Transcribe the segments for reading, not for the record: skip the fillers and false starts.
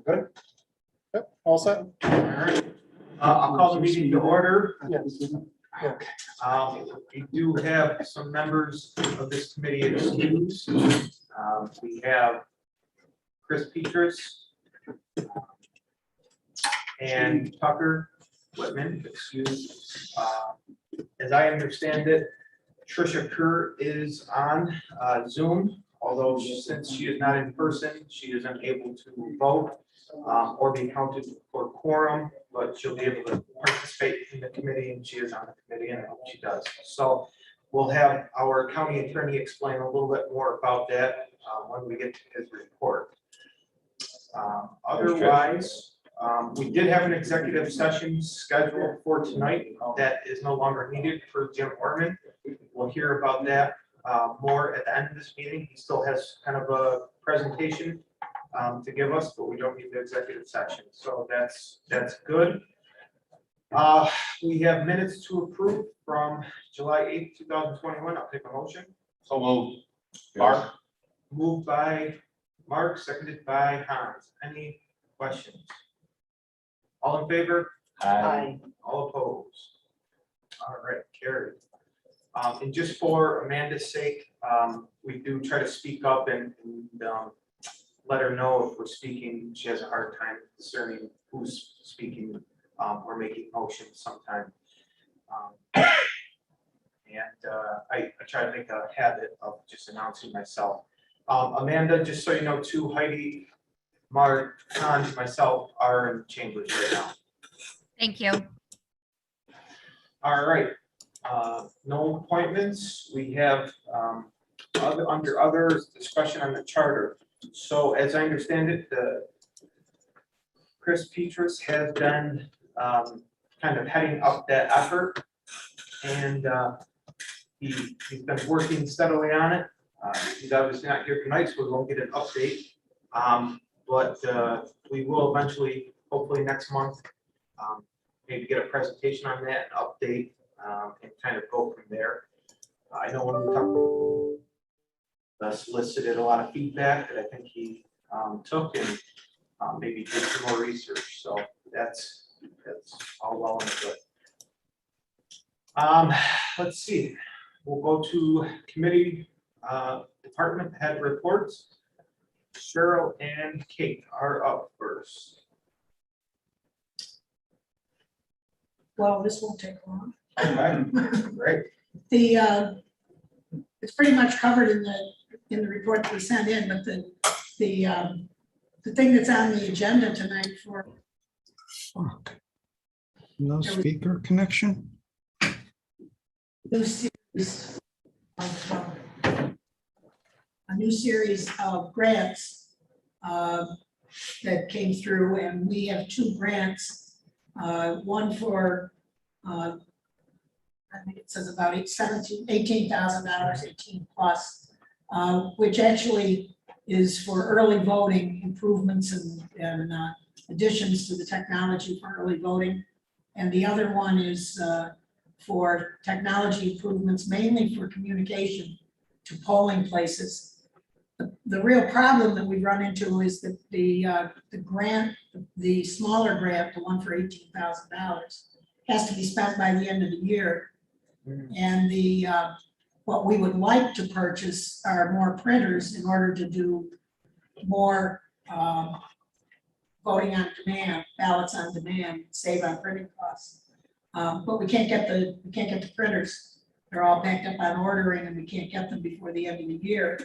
Good? Yep, all set? All right. I'll call the meeting to order. Yeah. We do have some members of this committee excused. We have Chris Petras and Tucker Whitman excused. As I understand it, Tricia Kerr is on Zoom, although since she is not in person, she isn't able to vote or be counted for quorum, but she'll be able to participate in the committee, and she is on the committee, and I hope she does. So we'll have our county attorney explain a little bit more about that when we get to his report. Otherwise, we did have an executive session scheduled for tonight that is no longer needed for Jim Orman. We'll hear about that more at the end of this meeting. He still has kind of a presentation to give us, but we don't need the executive session. So that's good. We have minutes to approve from July 8th, 2021. I'll take a motion. So moved. Mark. Moved by Mark, seconded by Hans. Any questions? All in favor? Aye. All opposed? All right, carried. And just for Amanda's sake, we do try to speak up and let her know if we're speaking. She has a hard time discerning who's speaking or making motions sometime. I try to make a habit of just announcing myself. Amanda, just so you know, too, Heidi, Mark, Hans, myself are in chambers right now. Thank you. All right, no appointments. We have under other discussion on the charter. So as I understand it, Chris Petras has been kind of heading up that effort, and he's been working steadily on it. He's obviously not here tonight, so we won't get an update. But we will eventually, hopefully next month, maybe get a presentation on that, an update, and kind of go from there. I know when we talked, solicited a lot of feedback that I think he took and maybe did some more research. So that's all well and good. Let's see. We'll go to committee department head reports. Cheryl and Kate are up first. Well, this won't take long. Okay, great. It's pretty much covered in the report that we sent in, but the thing that's on the agenda tonight for No speaker connection? A new series of grants that came through, and we have two grants. One for I think it says about $18,000, 18 plus, which actually is for early voting improvements and additions to the technology for early voting. And the other one is for technology improvements, mainly for communication to polling places. The real problem that we've run into is that the grant, the smaller grant, the one for $18,000, has to be spent by the end of the year. And what we would like to purchase are more printers in order to do more voting on demand, ballots on demand, save on printing costs. But we can't get the printers. They're all backed up on ordering, and we can't get them before the end of the year.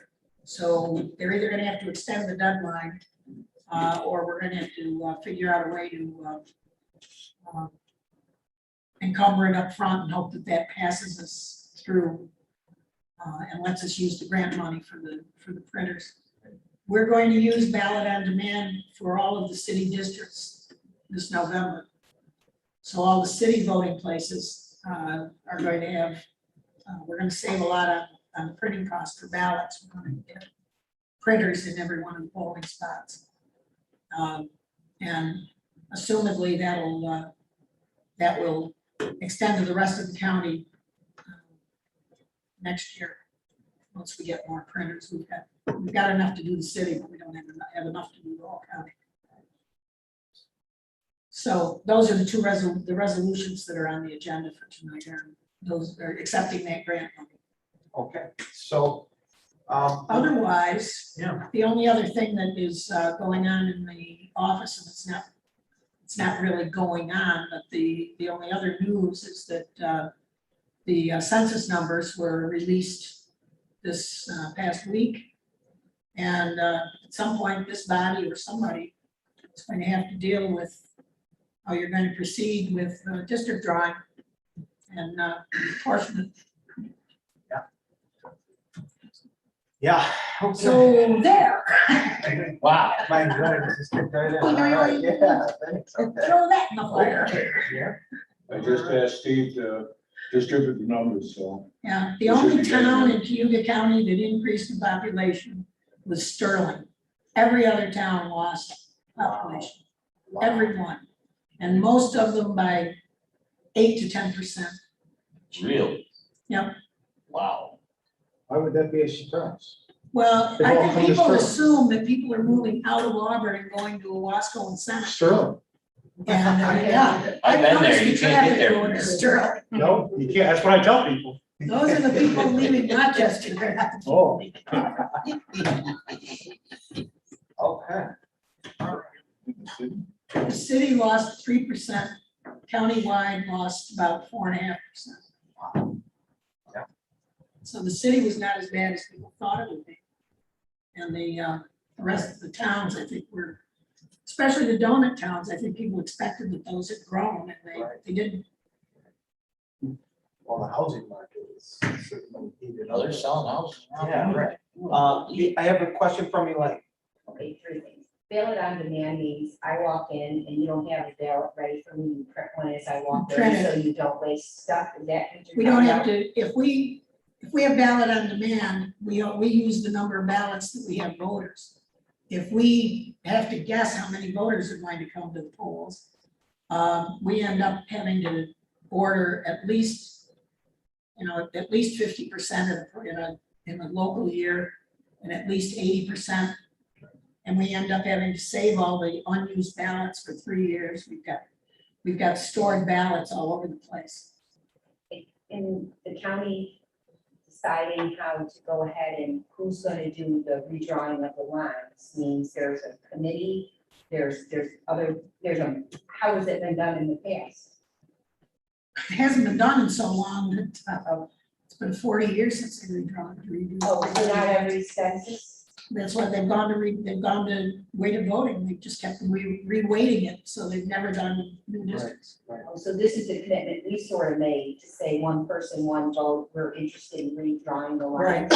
So they're either going to have to extend the deadline, or we're going to have to figure out a way to encumber it up front and hope that that passes us through and lets us use the grant money for the printers. We're going to use ballot on demand for all of the city districts this November. So all the city voting places are going to have, we're going to save a lot on the printing costs for ballots. We're going to get printers in every one of the polling spots. And assumedly that will extend to the rest of the county next year. Once we get more printers, we've got enough to do the city, but we don't have enough to do the whole county. So those are the two the resolutions that are on the agenda for tonight, are those are accepting that grant money. Okay, so, Otherwise, yeah, the only other thing that is going on in the office, and it's not really going on, but the only other news is that the census numbers were released this past week. And at some point, this body or somebody is going to have to deal with how you're going to proceed with district drawing and apportionment. yeah. okay. So there, Wow, my dread just kicked right in. All right, yeah, thanks, okay. throw that in the fire. Yeah. I just asked Steve to distribute the numbers, so. Yeah, the only town in Cayuga County that increased in population was Sterling. Every other town lost population, every one. And most of them by 8 to 10%. Really? Yep. Wow. Why would that be a surprise? Well, They I all think come to people Sterling. assume that people are moving out of Auburn and going to Owasco and Center. Sterling. And, yeah. I've been there, you noticed the can't get traffic there going from to here. Sterling. No, you can't. That's what I tell people. Those are the people leaving Rochester. They're not the people Oh. leaving. Okay. The city lost 3%, countywide lost about 4.5%. Yeah. So the city was not as bad as people thought it would be. And the rest of the towns, I think, were, especially the donut towns, I think people expected that those had grown and Right. they didn't. Well, the housing market is certainly heated Oh, up. they're selling houses. now. Yeah, right. I have a question from Elaine. Okay, three things. Ballot on demand means I walk in and you don't have a ballot ready for me, you print one as I walk Print in, it. so you don't waste stuff, is that what you're We don't talking have about? to, if we have ballot on demand, we use the number of ballots that we have voters. If we have to guess how many voters are going to come to the polls, we end up having to order at least 50% in a local year and at least 80%. And we end up having to save all the unused ballots for 3 years. We've got stored ballots all over the place. In the county deciding how to go ahead and who's gonna do the redrawing of the lines means there's a committee, how has it been done in the past? It hasn't been done in so long that it's been 40 years since they redo. Oh, so not every census? That's why they've gone to weighted voting. They've just kept reweighting it, so they've never done new districts. Oh, so this is a commitment we sort of made to say one person, one vote, we're interested in redrawing the lines.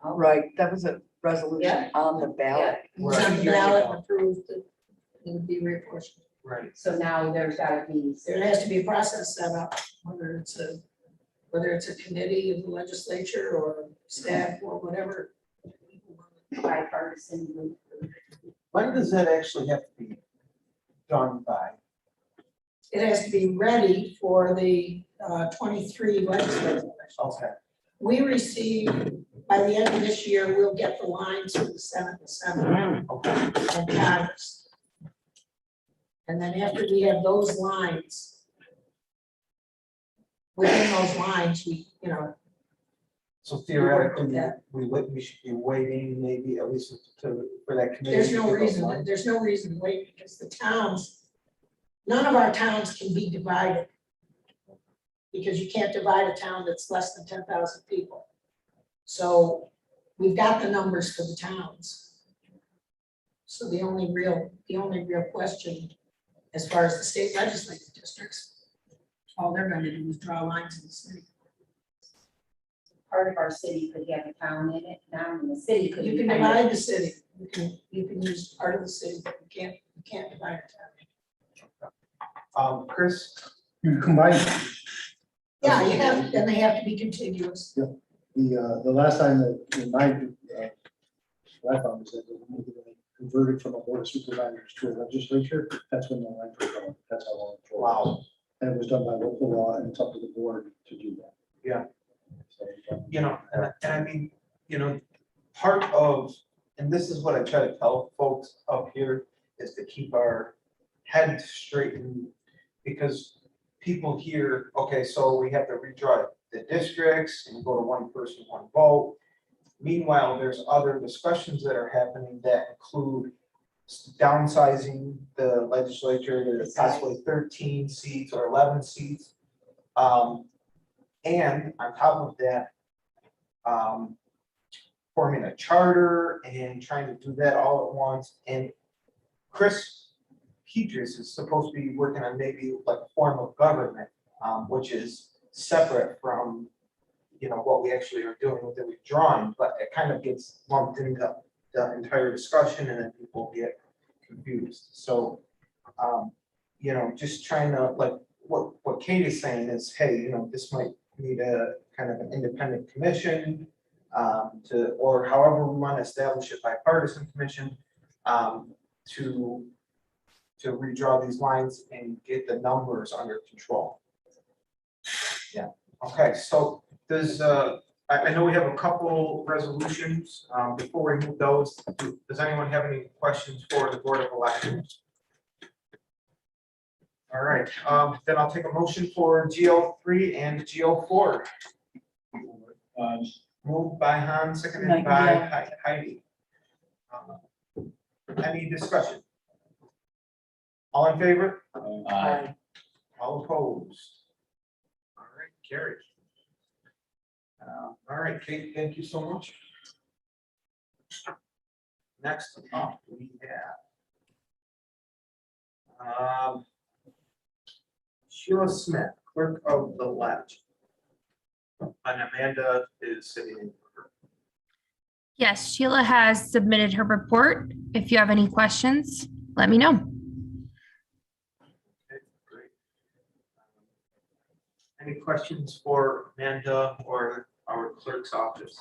Oh, Right, that was a resolution Yeah. on the ballot. It was on the ballot and approved that it would be reapportioned. Right. So now there's gotta be. There has to be a process set up, whether it's a committee of the legislature or staff or whatever. Bipartisan group. When does that actually have to be done by? It has to be ready for the 23 legislative elections. Okay. We receive, by the end of this year, we'll get the lines for the Senate and Assembly and Congress. And then after we have those lines, within those lines, So theoretically, Yeah. we should be waiting maybe at least for that committee. to get those there's no reason to wait, because the towns, none of our towns can be divided. Because you can't divide a town that's less than 10,000 people. So we've got the numbers for the towns. So the only real question, as far as the state legislative districts, all they're gonna do is draw lines in the city. Part of our city could have a town in it now, and the city could. You be can kind of- divide the city, you can use part of the city, but you can't divide a town. Chris, You combine, Yeah, you have, and they have to be contiguous. the last time that what I found is that when they converted from a board of supervisors to a legislature, that's when the lines were going, that's how long. it was. wow, And it was done by local law, and it's up to the board to do that. Yeah. So, and I mean, part of, and this is what I try to tell folks up here, is to keep our head straightened, because people hear, okay, so we have to redraw the districts and go to one person, one vote. Meanwhile, there's other discussions that are happening that include downsizing the legislature to possibly 13 seats or 11 seats. And on top of that, forming a charter and trying to do that all at once. And Chris Petras is supposed to be working on maybe like a form of government, which is separate from, you know, what we actually are doing with the withdrawing, but it kind of gets lumped into the entire discussion and then people get confused. So, you know, just trying to, like, what Kate is saying is, hey, you know, this might need a kind of an independent commission, or however we want to establish a bipartisan commission, to redraw these lines and get the numbers under control. Yeah, okay, so does, I know we have a couple resolutions. Before we move those, does anyone have any questions for the Board of Elections? All right, then I'll take a motion for GL3 and GL4. Moved by Han, seconded by Heidi. Any discussion? All in favor? Aye. All opposed? All right, carried. All right, Kate, thank you so much. Next up, we have Sheila Smith, Clerk of the Ledge. And Amanda is sitting in for her. Yes, Sheila has submitted her report. If you have any questions, let me know. Okay, great. Any questions for Amanda or our clerk's office?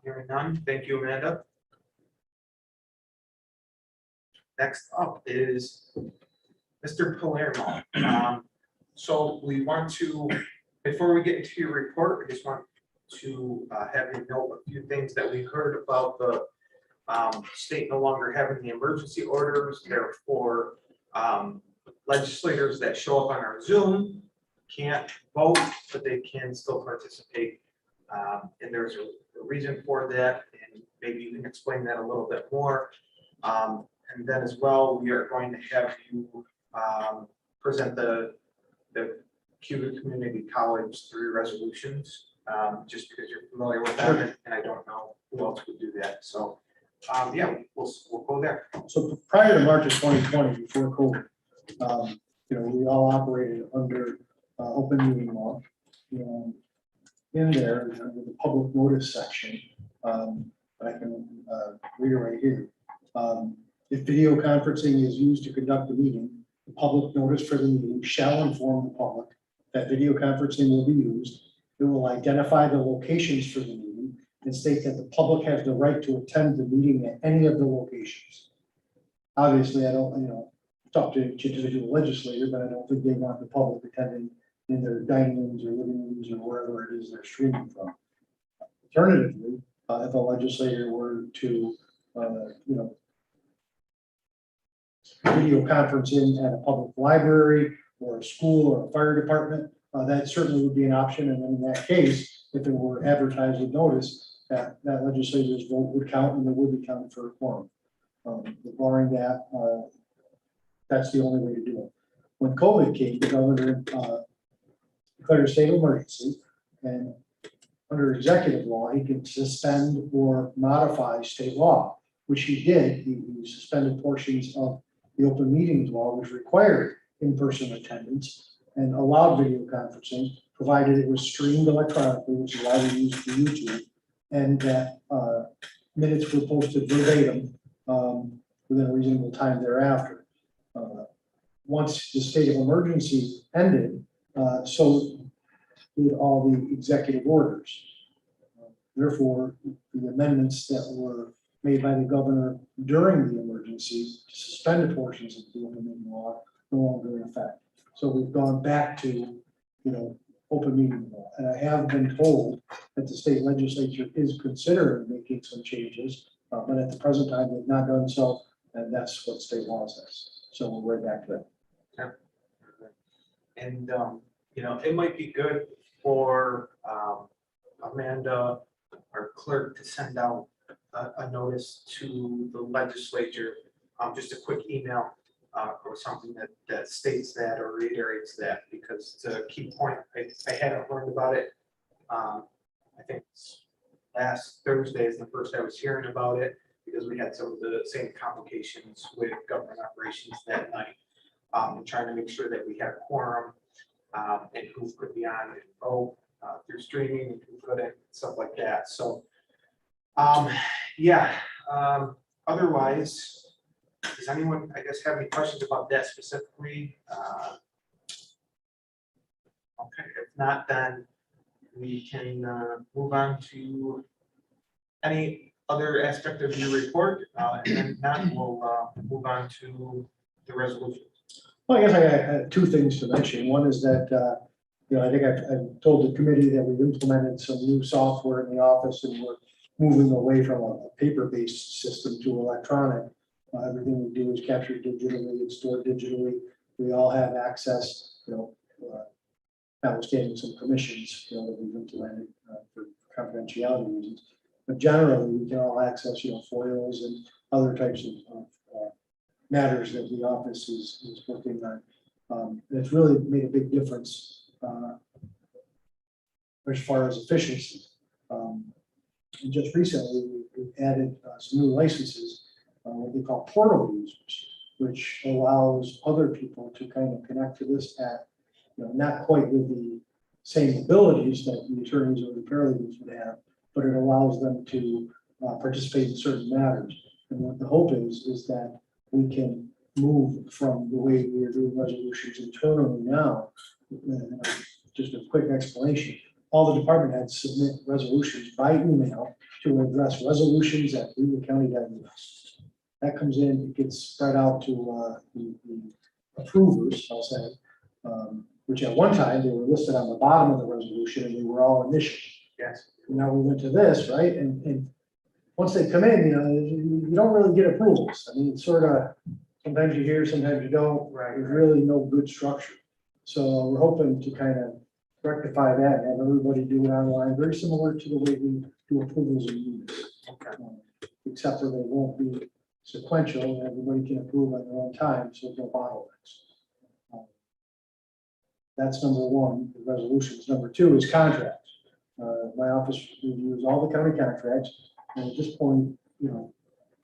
Hearing none, thank you, Amanda. Next up is Mr. Palermo. So we want to, before we get into your report, I just want to have you know a few things that we heard about the state no longer having the emergency orders. Therefore, legislators that show up on our Zoom can't vote, but they can still participate. And there's a reason for that, and maybe you can explain that a little bit more. And then as well, we are going to have you present the Cayuga Community College 3 resolutions, just because you're familiar with them, and I don't know who else would do that. So, yeah, we'll go there. So prior to March of 2020, before COVID, you know, we all operated under open meeting law. And in there, under the public notice section, I can read it right here. If video conferencing is used to conduct the meeting, the public notice for the meeting shall inform the public that video conferencing will be used. It will identify the locations for the meeting and state that the public has the right to attend the meeting at any of the locations. Obviously, I don't, you know, talk to each individual legislator, but I don't think they want the public attending in their dining rooms or living rooms or wherever it is they're streaming from. Alternatively, if a legislator were to, you know, video conferencing at a public library or a school or a fire department, that certainly would be an option. And in that case, if it were advertised with notice, that legislator's vote would count and it would be counted for a quorum. Barring that, that's the only way to do it. When COVID came, the governor declared a state of emergency, and under executive law, he could suspend or modify state law, which he did. He suspended portions of the open meetings law, which required in-person attendance and allowed video conferencing, provided it was streamed electronically, which is why we use the YouTube, and that minutes were posted verbatim within a reasonable time thereafter. Once the state of emergency ended, so did all the executive orders. Therefore, the amendments that were made by the governor during the emergency to suspend portions of the open meeting law no longer in effect. So we've gone back to, you know, open meeting law. And I have been told that the state legislature is considering making some changes, but at the present time, they've not done so and that's what state law says. So we're right back to that. And, you know, it might be good for Amanda, our clerk, to send out a notice to the legislature, just a quick email or something that states that or reiterates that, because it's a key point. I hadn't learned about it. I think last Thursday is the first I was hearing about it, because we had some of the same complications with government operations that night. And trying to make sure that we had a quorum, and who could be on and vote through streaming and who couldn't, stuff like that. So, yeah, otherwise, does anyone, I guess, have any questions about that specifically? Okay, if not, then we can move on to any other aspect of your report, and then not, we'll move on to the resolution. Well, I guess I had two things to mention. One is that, you know, I think I've told the committee that we've implemented some new software in the office and we're moving away from a paper-based system to electronic. Everything we do is captured digitally and stored digitally. We all have access, you know, notwithstanding some permissions, you know, that we've implemented for confidentiality reasons. But generally, we can all access, you know, FOILs and other types of matters that the office is working on. And it's really made a big difference as far as efficiency. And just recently, we added some new licenses, what they call portal users, which allows other people to kind of connect to this at, you know, not quite with the same abilities that the attorneys or the paralegals would have, but it allows them to participate in certain matters. And what the hope is that we can move from the way we are doing resolutions internally now. Just a quick explanation. All the department heads submit resolutions by email to address resolutions at cayugacounty.us. That comes in, it gets spread out to the approvers, I'll say, which at one time they were listed on the bottom of the resolution and they were all initial. Yes. Now we went to this, right? And once they come in, you know, you don't really get approvals. I mean, it's sort of, sometimes you hear, sometimes you don't. Right. There's really no good structure. So we're hoping to kind of rectify that and have everybody do it online, very similar to the way we do approvals in units. Okay. Except for they won't be sequential and everybody can approve at their own time, so no bottlenecks. That's number one, the resolutions. Number two is contracts. My office reviews all the county contracts. And at this point, you know,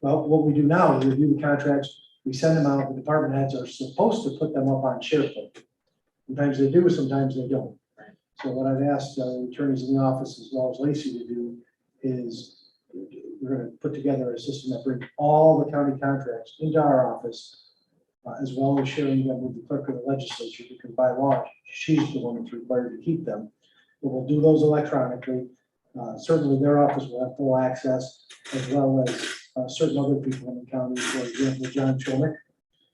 well, what we do now is review the contracts, we send them out, the department heads are supposed to put them up on SharePoint. Sometimes they do, sometimes they don't. So what I've asked attorneys in the office as well as Lacey to do is we're going to put together a system that brings all the county contracts into our office, as well as sharing them with the clerk of the legislature, because by law, she's the one that's required to keep them. But we'll do those electronically. Certainly their office will have full access, as well as certain other people in the county, for example, John Chomick.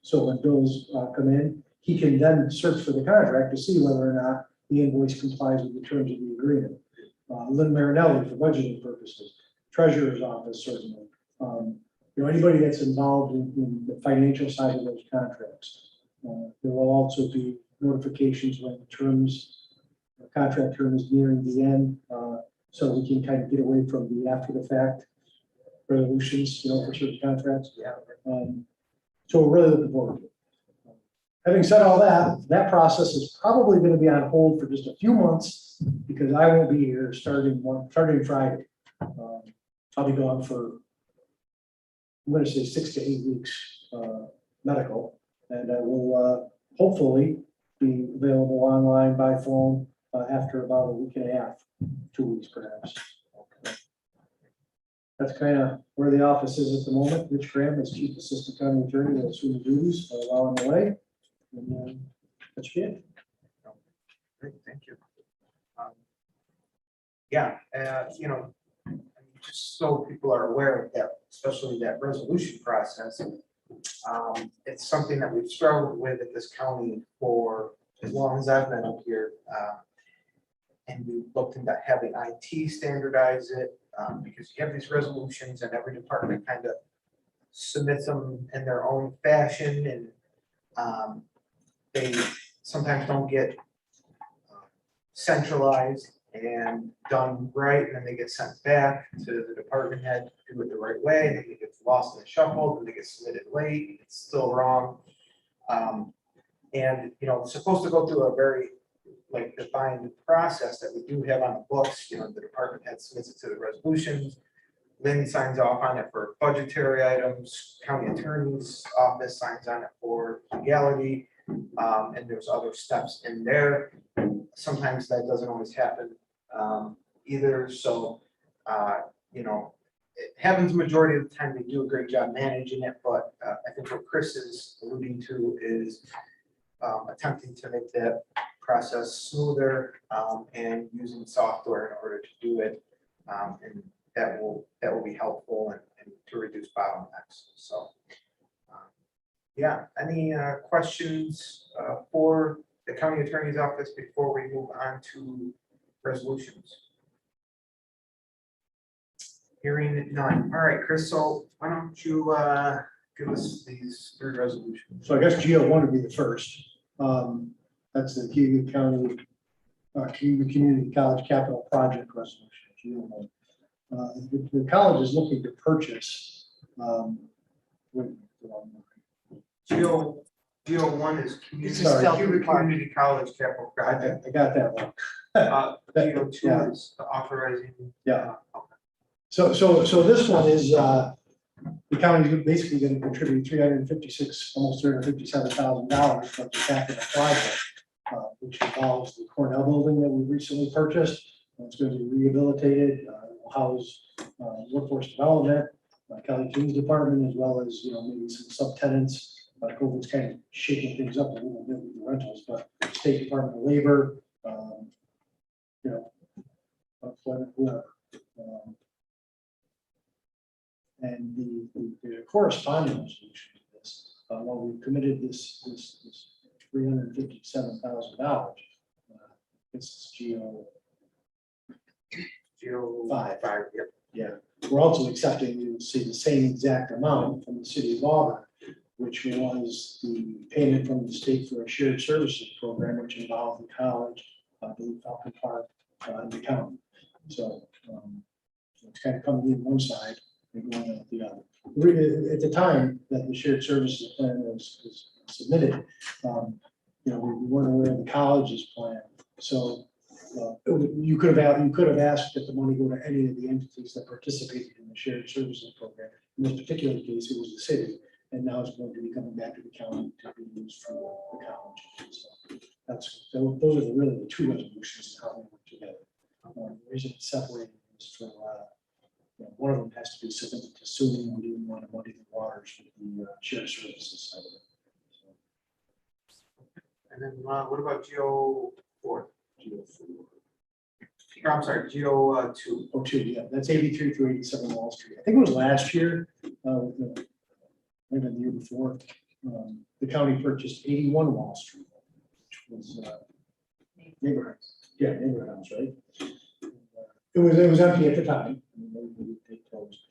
So when bills come in, he can then search for the contract to see whether or not the invoice complies with the terms of the agreement. Lynn Marinelli for budgeting purposes, treasurer's office certainly. You know, anybody that's involved in the financial side of those contracts. There will also be notifications when the terms, the contract term is nearing the end, so we can kind of get away from the after the fact resolutions, you know, for certain contracts. Yeah. So we're really looking forward to it. Having said all that, that process is probably going to be on hold for just a few months because I won't be here starting Friday. I'll be gone for, I'm going to say 6 to 8 weeks medical, and I will hopefully be available online by phone after about a week and a half, 2 weeks perhaps. That's kind of where the office is at the moment. Rich Graham is Chief Assistant County Attorney will assume the duties while on the way. And that's it. Great, thank you. Yeah, you know, just so people are aware of that, especially that resolution process. It's something that we've struggled with at this county for as long as I've been up here. And we looked into having IT standardize it, because you have these resolutions and every department kind of submits them in their own fashion, and they sometimes don't get centralized and done right, and then they get sent back to the department head to do it the right way, and then it gets lost in the shuffle, and they get submitted late, it's still wrong. And, it's supposed to go through a very like defined process that we do have on the books, the department head submits it to the resolutions. Lynn signs off on it for budgetary items, county attorney's office signs on it for legality, and there's other steps in there. Sometimes that doesn't always happen either, so, it happens majority of the time. They do a great job managing it, but I think what Chris is alluding to is attempting to make that process smoother and using software in order to do it. And that will be helpful and to reduce bottlenecks. So, yeah, any questions for the county attorney's office before we move on to resolutions? Hearing none. All right, Chris, so why don't you give us these 3 resolutions? So I guess GO1 would be the first. That's the Cayuga County, Cayuga Community College Capital Project Resolution, GO1. The college is looking to purchase, GO1 is Sorry. Cayuga Community College Capital Project. I got that one. GO2 Yeah. is the authorizing. Yeah. So this one is, the county is basically going to contribute almost $357,000 for the capital project, which involves the Cornell building that we recently purchased. It's going to be rehabilitated, will house workforce development, Kelly King's department, as well as, maybe some subtenants. COVID's kind of shaking things up a little bit with the rentals, but State Department of Labor, whoever. And the corresponding resolution to this, while we committed this $357,000, it's GO5, yep. Yeah, we're also accepting, you'll see the same exact amount from the city of Auburn, which was the payment from the state for a shared services program, which involved the college, I believe Falcon Park, and the county. So it's kind of coming in one side and going out the other. At the time that the shared services plan was submitted, we weren't aware of the college's plan. So you could have asked that the money go to any of the entities that participated in the shared services program. In this particular case, it was the city, and now it's going to be coming back to the county to be used for the college. So those are really the 2 resolutions and how they work together. The reason it's separated is for one of them has to be submitted to SUNY. We didn't want to muddy the waters with the shared services side of it. And then what about GO4? I'm sorry, GO2. Oh, 2, yeah, that's 83 through 87 Wall Street. I think it was last year, maybe the year before, the county purchased 81 Wall Street, which was neighborhood. Yeah, neighborhood house, right? It was empty at the time. They closed.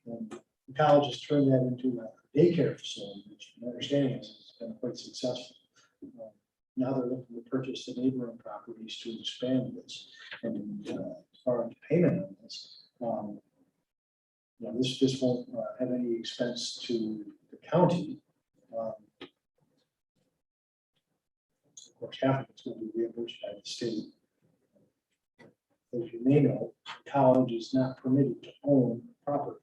And the college has turned that into a daycare facility, which my understanding is has been quite successful. Now they're looking to purchase the neighboring properties to expand this. And as far as payment on this, this won't have any expense to the county. Of course, half of it's going to be reimbursed by the state. As you may know, the college is not permitted to own property.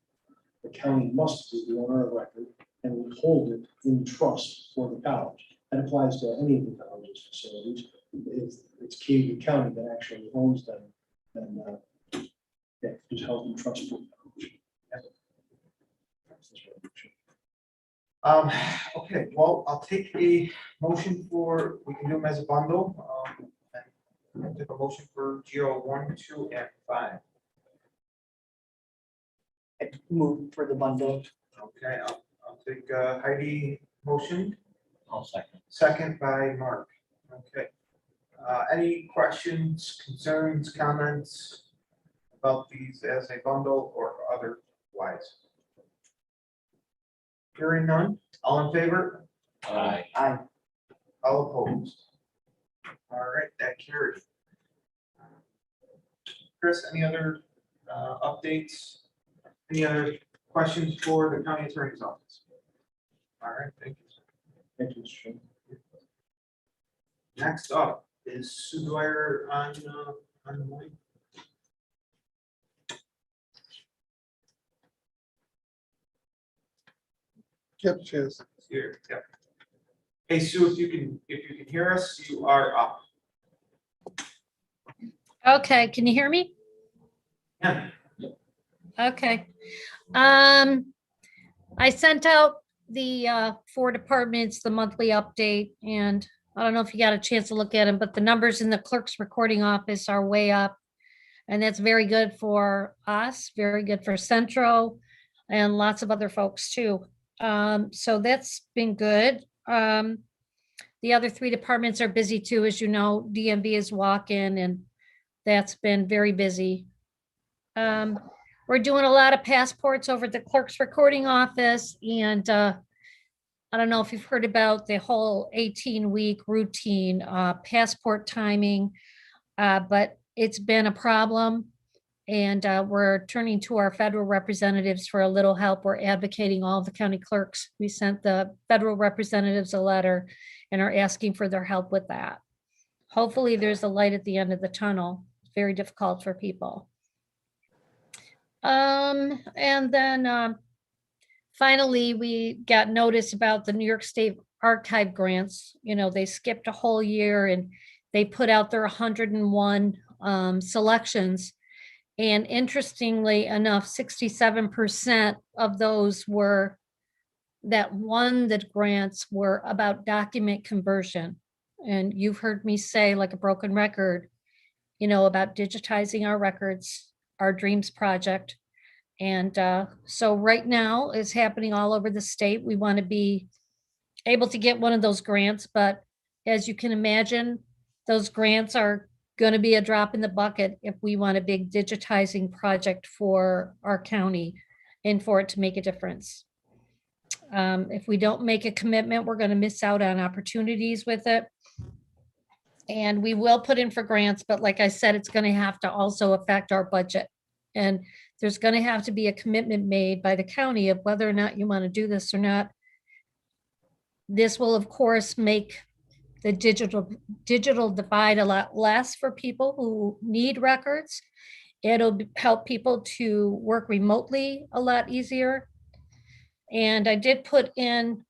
The county must be the owner of record and would hold it in trust for the college. That applies to any of the college's facilities. It's Cayuga County that actually owns them, and is held in trust for the college. Okay, well, I'll take a motion we can do them as a bundle. I'll take a motion for GO1, 2, and 5. I move for the bundle. Okay, I'll take Heidi motion, I'll second. second by Mark. Okay. Any questions, concerns, comments about these as a bundle or otherwise? Hearing none, all in favor? Aye. Aye. All opposed? All right, that carried. Chris, any other updates? Any other questions for the county attorney's office? All right, thank you. Thank you, Mr. Chairman. Next up is Sue Dwyer on the line. Yep, cheers. Here, yep. Hey Sue, if you can hear us, you are up. Okay, can you hear me? Yeah. Okay. I sent out the 4 departments, the monthly update, and I don't know if you got a chance to look at them, but the numbers in the clerk's recording office are way up. And that's very good for us, very good for Centro and lots of other folks too. So that's been good. The other 3 departments are busy too, as you know, DMV is walk-in and that's been very busy. We're doing a lot of passports over at the clerk's recording office and I don't know if you've heard about the whole 18-week routine passport timing, but it's been a problem. And we're turning to our federal representatives for a little help. We're advocating all of the county clerks. We sent the federal representatives a letter and are asking for their help with that. Hopefully there's a light at the end of the tunnel. It's very difficult for people. And then finally, we got notice about the New York State Archive grants. You know, they skipped a whole year and they put out their 101 selections. And interestingly enough, 67% of those that won the grants were about document conversion. And you've heard me say, like a broken record, you know, about digitizing our records, our Dreams project. And so right now it's happening all over the state. We want to be able to get one of those grants, but as you can imagine, those grants are going to be a drop in the bucket if we want a big digitizing project for our county and for it to make a difference. If we don't make a commitment, we're going to miss out on opportunities with it. And we will put in for grants, but like I said, it's going to have to also affect our budget. And there's going to have to be a commitment made by the county of whether or not you want to do this or not. This will, of course, make the digital divide a lot less for people who need records. It'll help people to work remotely a lot easier. And I did put in,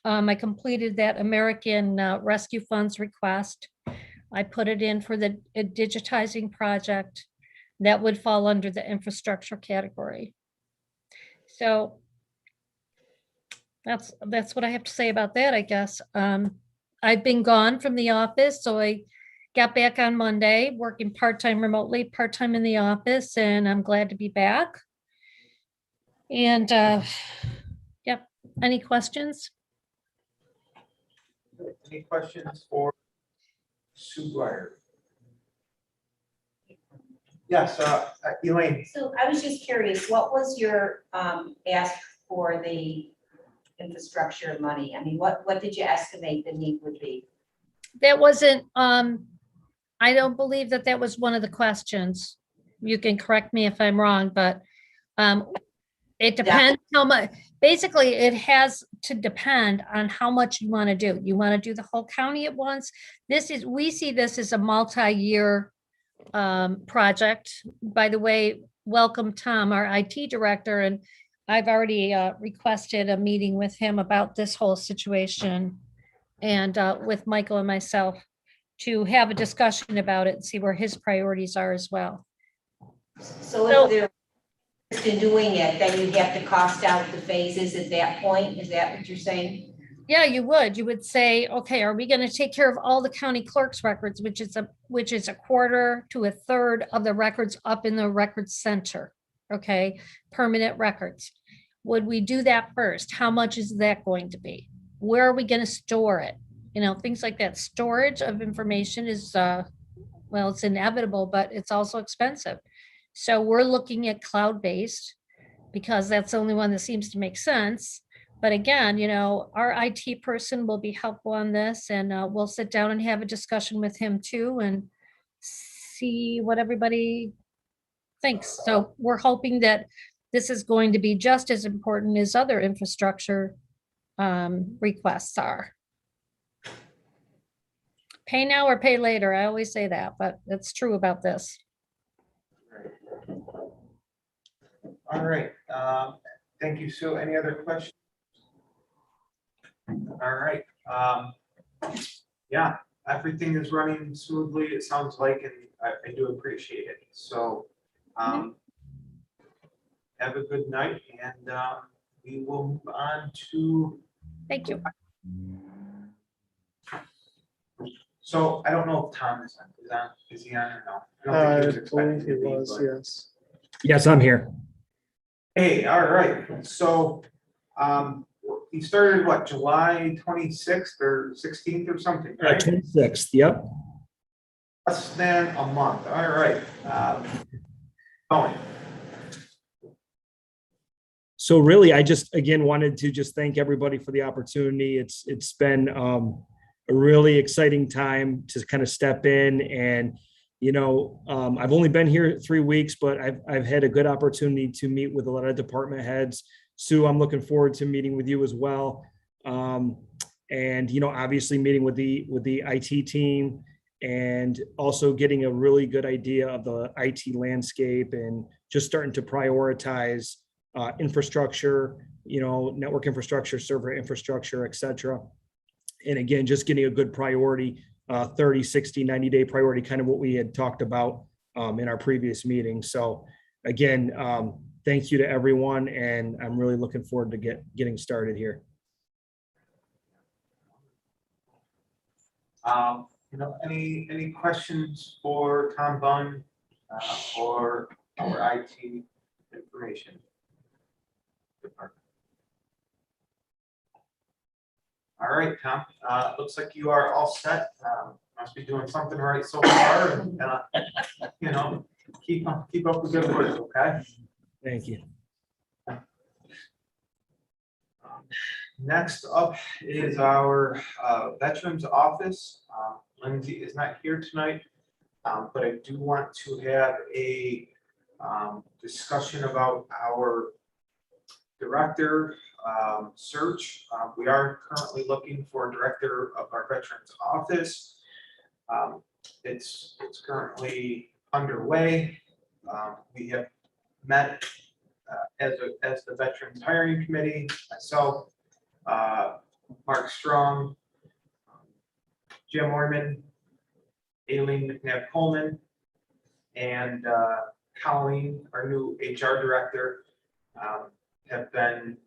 I completed that American Rescue Funds request. I put it in for the digitizing project that would fall under the infrastructure category. So that's what I have to say about that, I guess. I've been gone from the office, so I got back on Monday, working part-time remotely, part-time in the office, and I'm glad to be back. And yeah, any questions? Any questions for Sue Dwyer? Yes, Elaine. So I was just curious, what was your ask for the infrastructure money? I mean, what did you estimate the need would be? That wasn't, I don't believe that was one of the questions. You can correct me if I'm wrong, but it depends how much, basically it has to depend on how much you want to do. You want to do the whole county at once. We see this as a multi-year project. By the way, welcome Tom, our IT director, and I've already requested a meeting with him about this whole situation and with Michael and myself to have a discussion about it and see where his priorities are as well. So if they're interested in doing it, then you have to cost out the phases at that point? Is that what you're saying? Yeah, you would say, okay, are we going to take care of all the county clerk's records, which is a quarter to a third of the records up in the records center? Okay, permanent records. Would we do that first? How much is that going to be? Where are we going to store it? You know, things like that. Storage of information is, well, it's inevitable, but it's also expensive. So we're looking at cloud-based because that's the only one that seems to make sense. But again, our IT person will be helpful on this, and we'll sit down and have a discussion with him too and see what everybody thinks. So we're hoping that this is going to be just as important as other infrastructure requests are. Pay now or pay later. I always say that, but it's true about this. All right, thank you, Sue. Any other questions? All right, yeah, everything is running smoothly, it sounds like, and I do appreciate it. So, have a good night, and we will move on to. Thank you. So I don't know if Tom is on, is he on or no? I don't I think he was expecting believe he to be, was, but- yes. Yes, I'm here. Hey, all right, so, he started what, July 26th or 16th or something, right? 26th, yep. Less than a month, all right. Going. So really, I just, again, wanted to just thank everybody for the opportunity. It's been a really exciting time to kind of step in and, I've only been here 3 weeks, but I've had a good opportunity to meet with a lot of department heads. Sue, I'm looking forward to meeting with you as well. And, obviously meeting with the IT team and also getting a really good idea of the IT landscape and just starting to prioritize infrastructure, network infrastructure, server infrastructure, et cetera. And again, just getting a good priority, 30, 60, 90-day priority, kind of what we had talked about in our previous meeting. So again, thank you to everyone, and I'm really looking forward to getting started here. Any questions for Tom Bunn or our IT information department? All right, Tom, looks like you are all set. Must be doing something right so far, and keep up the good work, okay? Thank you. Next up is our Veterans Office. Lindsay is not here tonight, but I do want to have a discussion about our director search. We are currently looking for a director of our Veterans Office. It's currently underway. We have met as the Veterans Hiring Committee, myself, Mark Strong, Jim Orman, Aileen McNabb Coleman, and Colleen, our new HR director, have been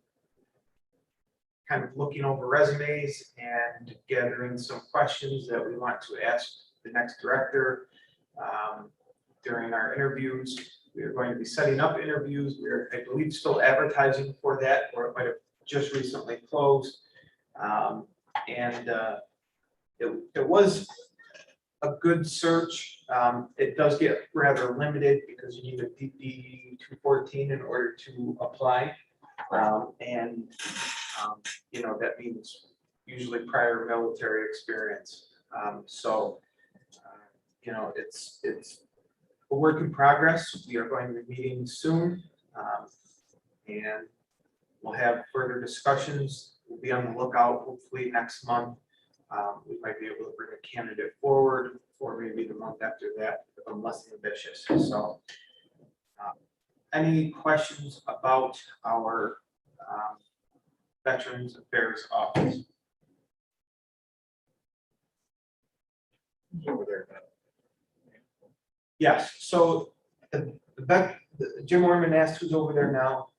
kind of looking over resumes and gathering some questions that we want to ask the next director during our interviews. We are going to be setting up interviews. We're, I believe, still advertising for that, or it might have just recently closed. It was a good search. It does get rather limited because you need a DD 214 in order to apply. That means usually prior military experience. It's a work in progress. We are going to be meeting soon. And we'll have further discussions. We'll be on the lookout hopefully next month. We might be able to bring a candidate forward, or maybe the month after that, if I'm less ambitious. So any questions about our Veterans Affairs Office? Over there. Yes, so Jim Orman asked who's over there now.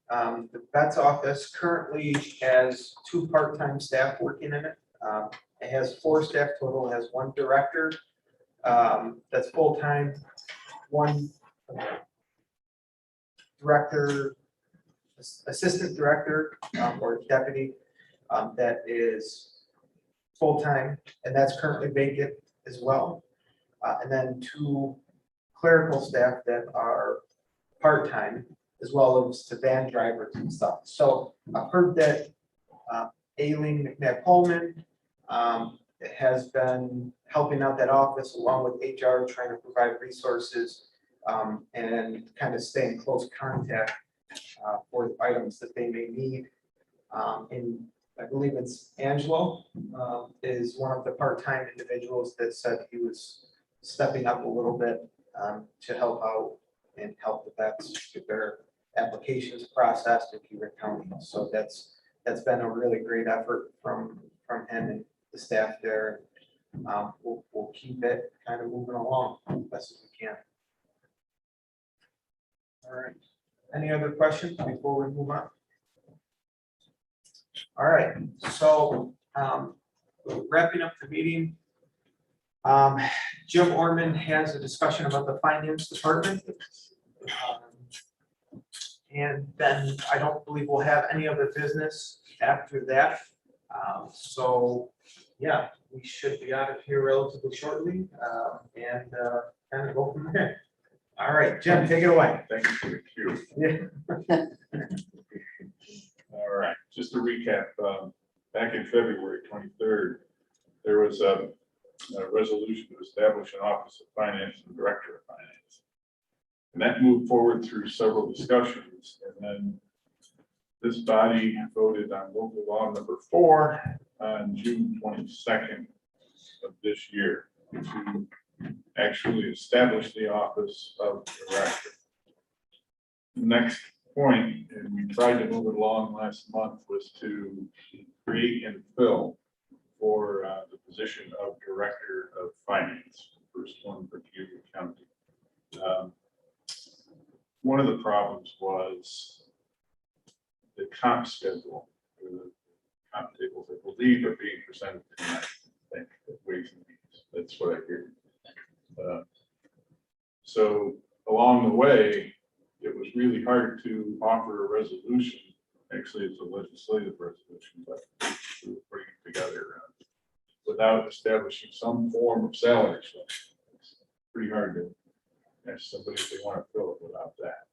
The Vets Office currently has 2 part-time staff working in it. It has 4 staff total. It has 1 director that's full-time, 1 director, assistant director or deputy that is full-time, and that's currently vacant as well. And then 2 clerical staff that are part-time, as well as the van drivers and stuff. So I've heard that Aileen McNabb Coleman has been helping out that office along with HR, trying to provide resources and kind of stay in close contact for the items that they may need. And I believe it's Angelo is one of the part-time individuals that said he was stepping up a little bit to help out and help the vets get their applications processed in Cayuga County. So that's been a really great effort from him and the staff there. We'll keep it kind of moving along as best as we can. All right. Any other questions before we move on? All right, so wrapping up the meeting. Jim Orman has a discussion about the finance department. And then I don't believe we'll have any other business after that. So yeah, we should be out of here relatively shortly and kind of go from there. All right, Jim, take it away. Thank you for the cue. Yeah. All right, just to recap, back in February 23rd, there was a resolution to establish an Office of Finance and Director of Finance. And that moved forward through several discussions. And then this body voted on local law number 4 on June 22nd of this year to actually establish the Office of Director. The next point, and we tried to move it along last month, was to create and fill for the position of Director of Finance, first one for Cayuga County. One of the problems was the comp schedule, or the comp tables, I believe, are being presented tonight. I think at Ways and Means. That's what I hear. So along the way, it was really hard to offer a resolution. Actually, it's a legislative resolution, but we were putting it together without establishing some form of salary structure. It's pretty hard to ask somebody if they want to fill it without that.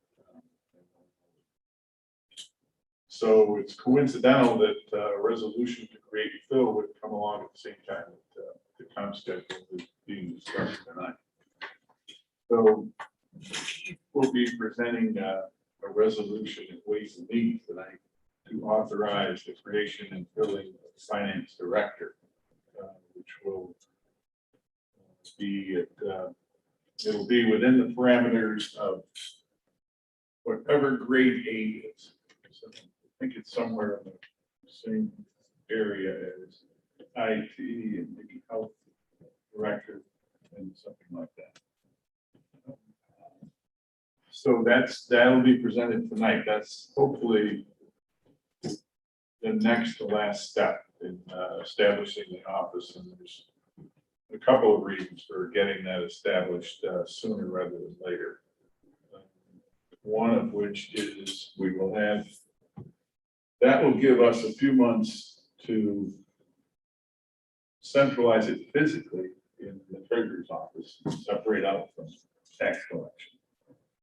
So it's coincidental that a resolution to create and fill would come along at the same time that the comp schedule is being discussed tonight. So we'll be presenting a resolution at Ways and Means tonight to authorize the creation and filling of finance director, which will be it'll be within the parameters of whatever grade A is. So I think it's somewhere in the same area as IT and maybe health director and something like that. So that'll be presented tonight. That's hopefully the next to last step in establishing the office. And there's a couple of reasons for getting that established sooner rather than later. One of which is we will have, that will give us a few months to centralize it physically in the treasurer's office, separate out from tax collection.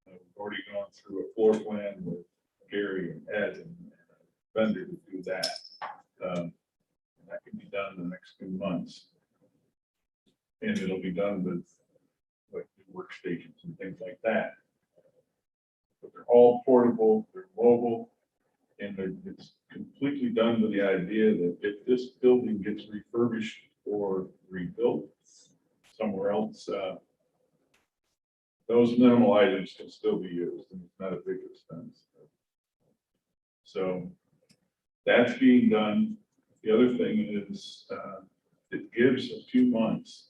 We've already gone through a floor plan with Gary and Ed and a vendor to do that. And that can be done in the next few months. And it'll be done with like workstations and things like that. But they're all portable, they're mobile, and it's completely done with the idea that if this building gets refurbished or rebuilt somewhere else, those minimal items can still be used, and it's not a big expense. So that's being done. The other thing is it gives a few months,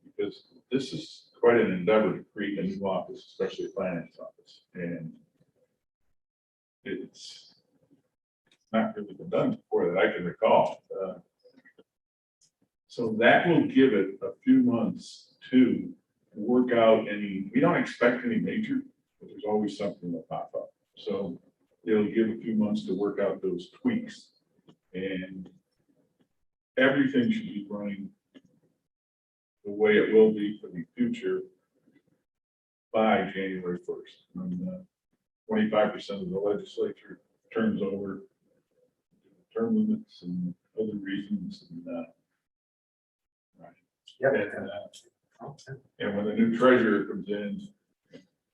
because this is quite an endeavor to create a new office, especially a finance office, and it's not really been done before that I can recall. So that will give it a few months to work out any, we don't expect any major, but there's always something that pop up. So it'll give a few months to work out those tweaks, and everything should be running the way it will be for the future by January 1st. When 25% of the legislature turns over term limits and other reasons and, Yep. and when the new treasurer comes in,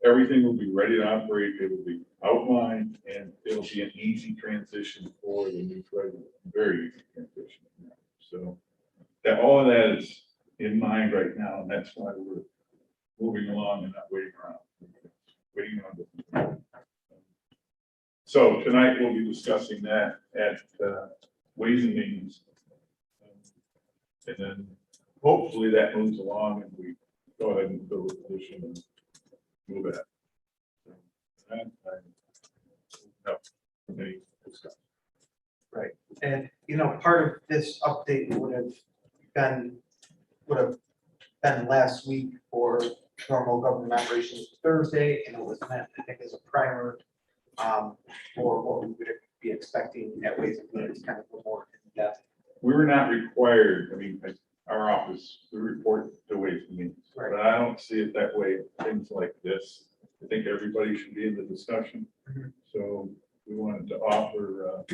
everything will be ready to operate, it will be outlined, and it'll be an easy transition for the new treasurer, very easy transition. So that, all of that is in mind right now, and that's why we're moving along and not waiting around. Waiting on the. So tonight we'll be discussing that at Ways and Means. And then hopefully that moves along and we go ahead and fill the position and move it. Right, and part of this update would have been last week for normal government operations Thursday, and it was meant, I think, as a primer for what we would be expecting at Ways and Means, kind of a more in-depth. We were not required, I mean, our office, we report to Ways and Means, Right. but I don't see it that way, things like this. I think everybody should be in the discussion. Mhm. So we wanted to offer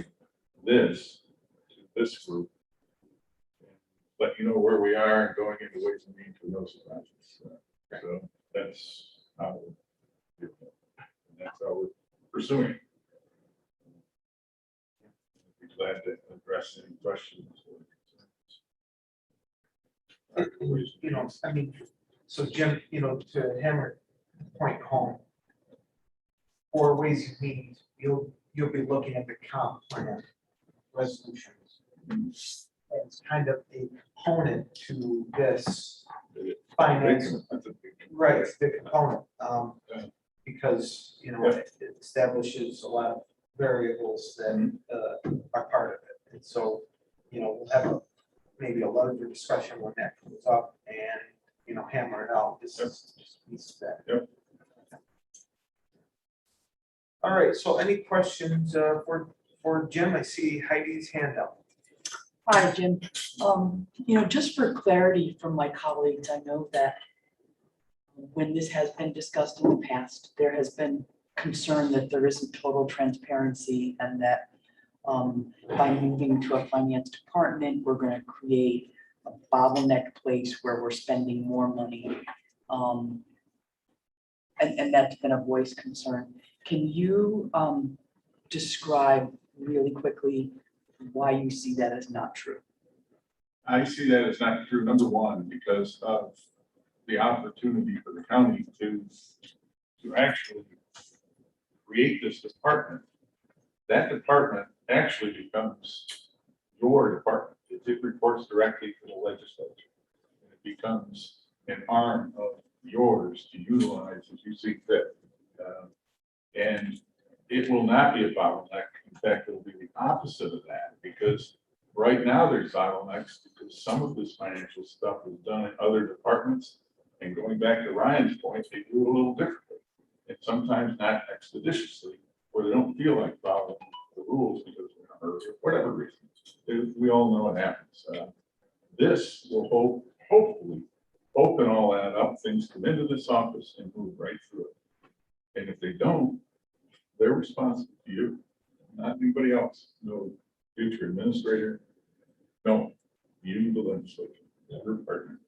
this to this group. Let you know where we are and going into Ways and Means for no surprises. So that's how we're doing it. And that's how we're pursuing it. I'd be glad to address any questions. I mean, so Jim, to hammer point home, for Ways and Means, you'll be looking at the comp plan resolutions. It's kind of a component to this finance, That's a big. right, it's the component, because, it establishes a lot of variables that are part of it. And so, we'll have maybe a larger discussion when that comes up and, hammer it out. This is just piece of that. Yep. All right, so any questions for Jim? I see Heidi's hand up. Hi, Jim. Just for clarity from my colleagues, I know that when this has been discussed in the past, there has been concern that there isn't total transparency and that by moving to a finance department, we're going to create a bottleneck place where we're spending more money. And that's been a voiced concern. Can you describe really quickly why you see that as not true? I see that as not true, number one, because of the opportunity for the county to actually create this department. That department actually becomes your department. It reports directly to the legislature. It becomes an arm of yours to utilize as you see fit. And it will not be a bottleneck. In fact, it will be the opposite of that, because right now there's bottlenecks because some of this financial stuff is done in other departments. And going back to Ryan's point, they do it a little differently and sometimes not expeditiously, or they don't feel like following the rules because or whatever reason. We all know what happens. This will hopefully open all that up. Things come into this office and move right through it. And if they don't, they're responsible to you, not anybody else. No future administrator. No, you, the legislature, your partner.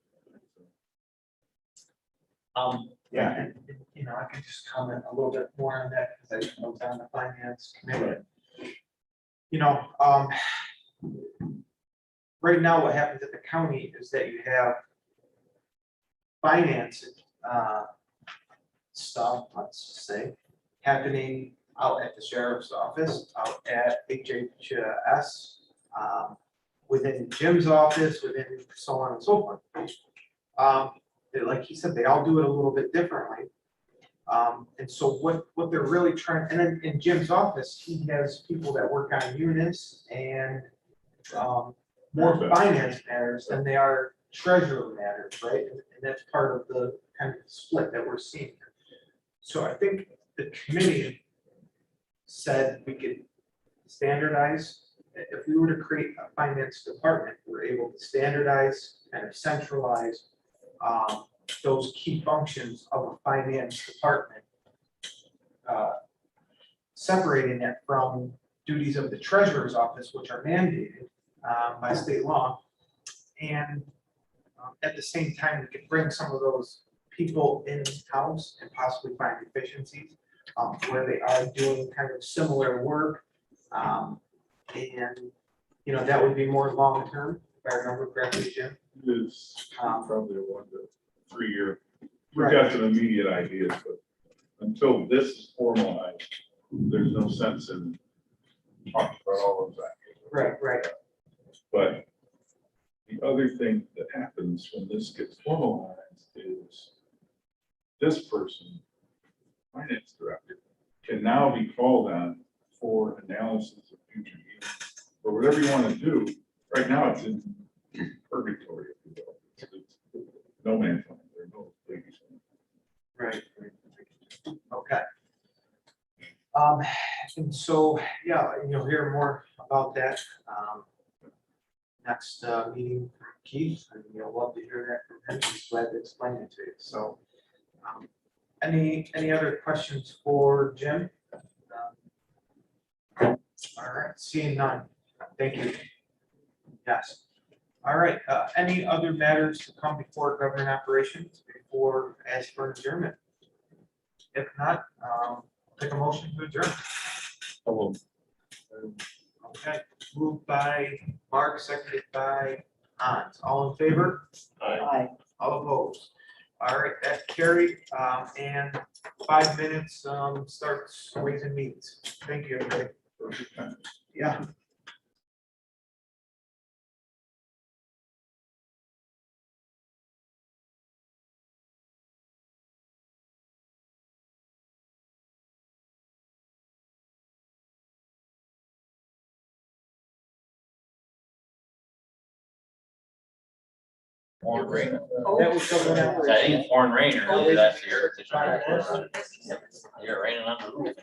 Yeah, and I can just comment a little bit more on that because I was on the finance committee. Right now what happens at the county is that you have finance stuff, let's just say, happening out at the sheriff's office, out at HHS, within Jim's office, within so on and so forth. Like he said, they all do it a little bit differently. And so what they're really trying, and then in Jim's office, he has people that work on units and more finance matters than they are treasurer matters, right? And that's part of the kind of split that we're seeing. So I think the committee said we could standardize. If we were to create a finance department, we're able to standardize, kind of centralize those key functions of a finance department, separating it from duties of the treasurer's office, which are mandated by state law. And at the same time, we could bring some of those people in-house and possibly find efficiencies where they are doing kind of similar work. And, you know, that would be more long-term, if I remember correctly, Jim. It's probably a 1 to 3 year. We've Right. got some immediate ideas, but until this is formalized, there's no sense in talking about all of that. Right. But the other thing that happens when this gets formalized is this person, finance director, can now be called on for analysis of future meetings or whatever you want to do. Right now, it's in purgatory, if you will. It's no man's land, there are no ladies. Right. Okay. And so, yeah, and you'll hear more about that next meeting from Keith, and you'll love to hear that from him. He's glad to explain it to you. So, any other questions for Jim? All right, seeing none. Thank you. Yes. All right, any other matters to come before government operations before ask for adjournment? If not, take a motion to adjourn. Okay, moved by Mark, seconded by Hans. All in favor? Aye. All opposed? All right, that carried, and 5 minutes, starts Ways and Means. Thank you, everybody. Yeah. Pouring rain. That was something that I think it's pouring rain or maybe that's your. You're raining on the roof.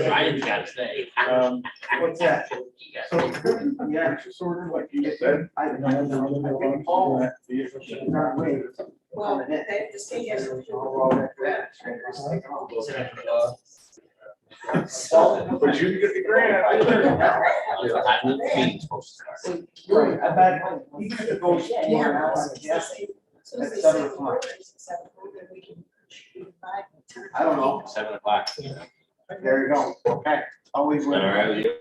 Ryan's gotta stay. What's that? Yeah. Sort of like you said. Well, the state has. But you can get the grant. I live in Phoenix, supposed to start. Right, I bet even if it goes tomorrow now, I guess, at 7 o'clock. I don't know. 7 o'clock. There you go. Okay. Always. All right with you?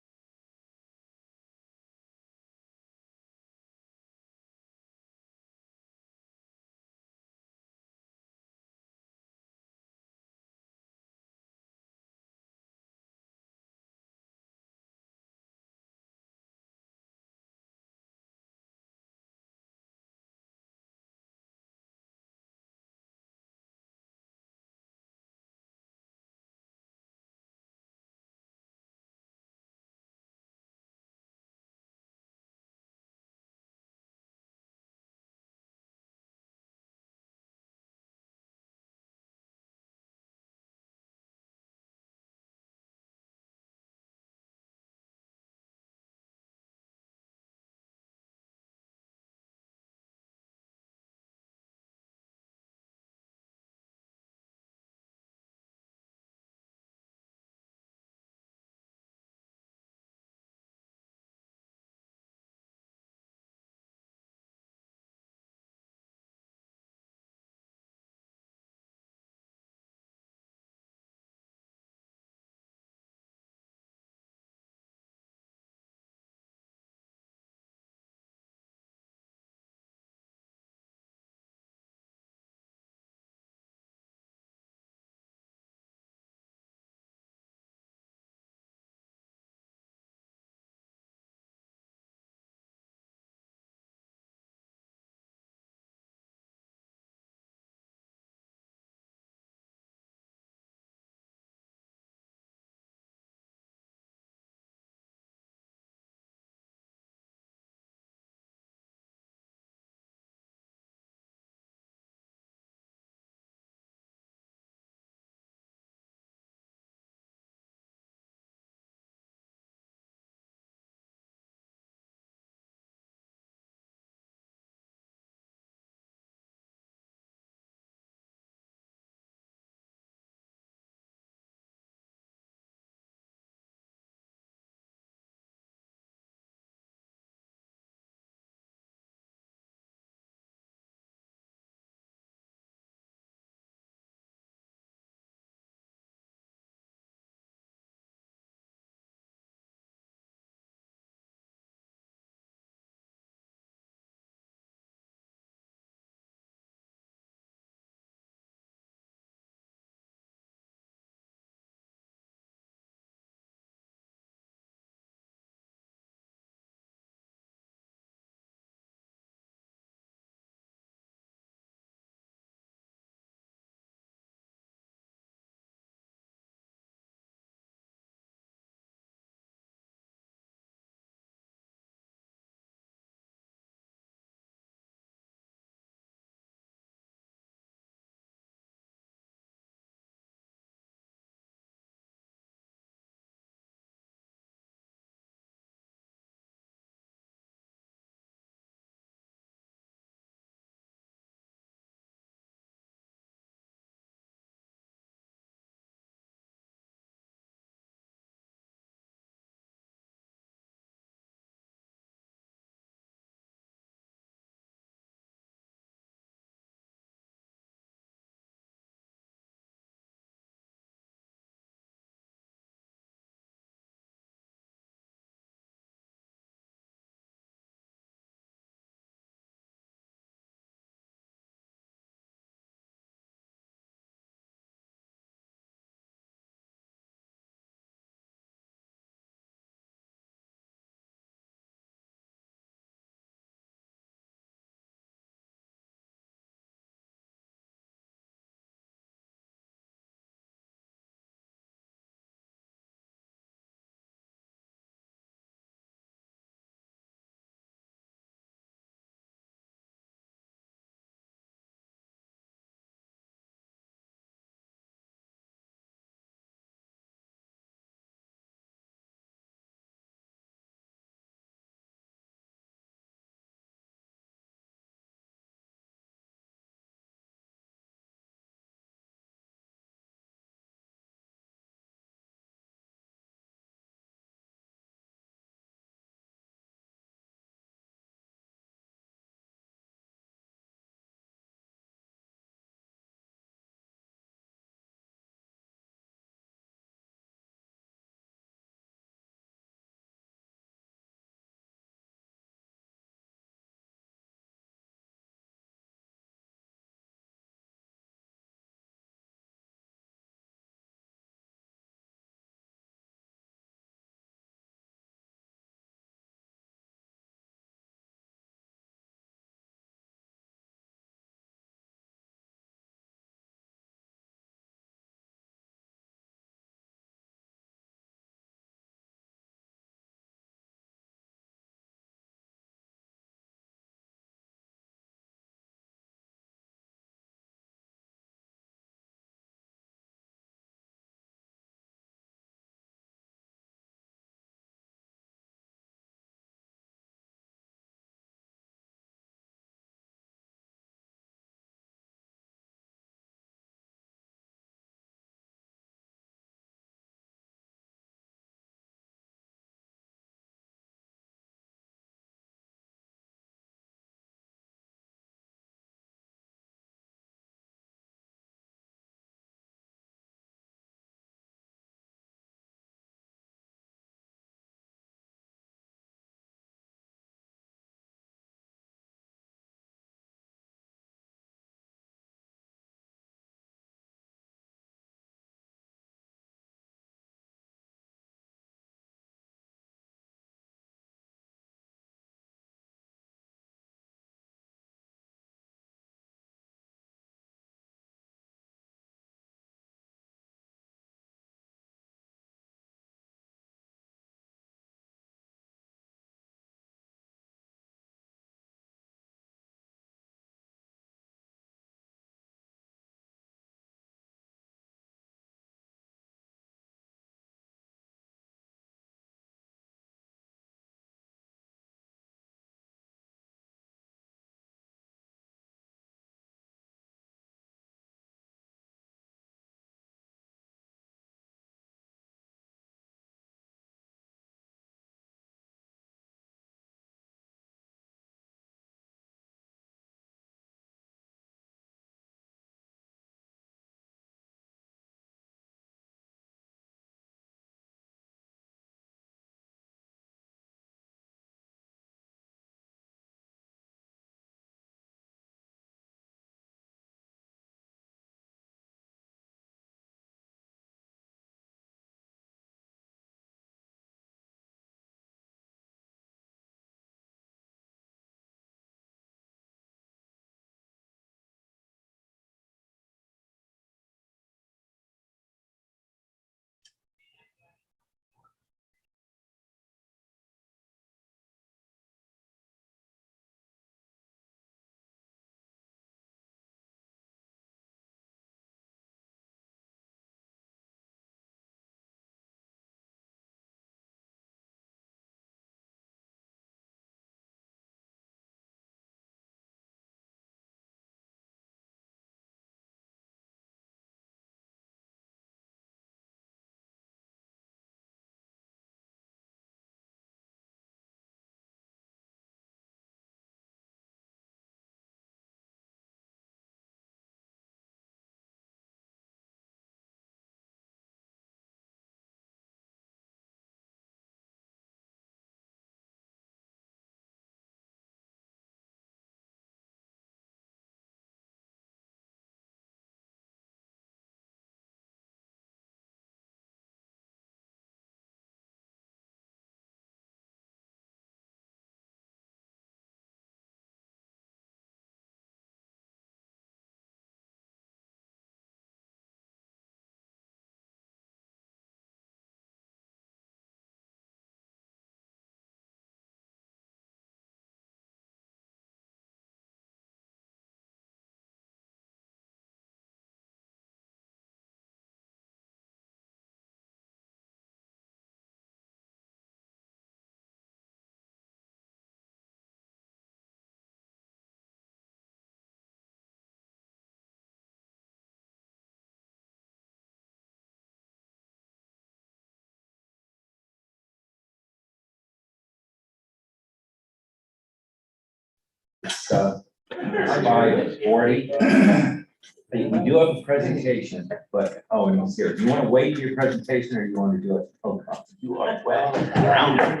It's 5:40. We do have a presentation, but, oh, and here, do you want to wait for your presentation or do you want to do it? Oh, you are well rounded.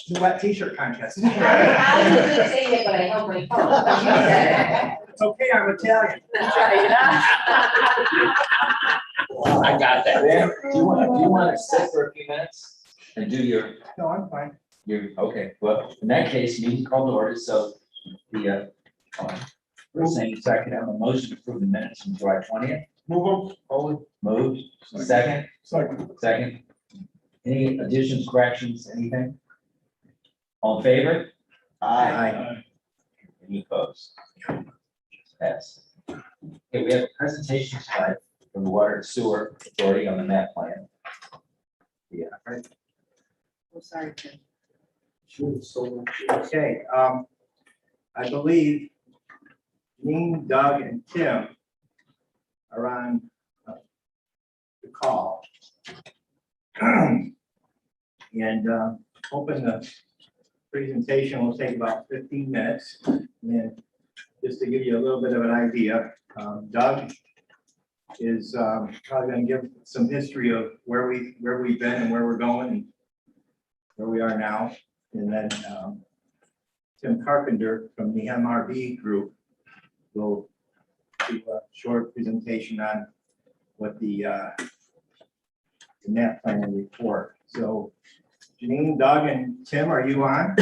The wet t-shirt contest. I was gonna say it, but I held my phone. You said it. It's okay, I'm Italian. That's right. I got that. Do you want to sit for a few minutes and do your, No, I'm fine. okay, well, in that case, you can call the order, so the, first thing, second, have a motion to approve the minutes from July 20th. Move them. Moved, second. Second. Any additions, corrections, anything? All in favor? Aye. Any opposed? Pass. Okay, we have a presentation slide from the Water and Sewer Authority on the map plan. Yeah, right. I'm sorry, Tim. Sure, so much. Okay, I believe Dean, Doug, and Tim are on the call. And hoping the presentation will take about 15 minutes. And just to give you a little bit of an idea, Doug is probably going to give some history of where we've been and where we're going and where we are now. And then Tim Carpenter from the MRB group will do a short presentation on what the map plan report. So Janine, Doug, and Tim, are you on?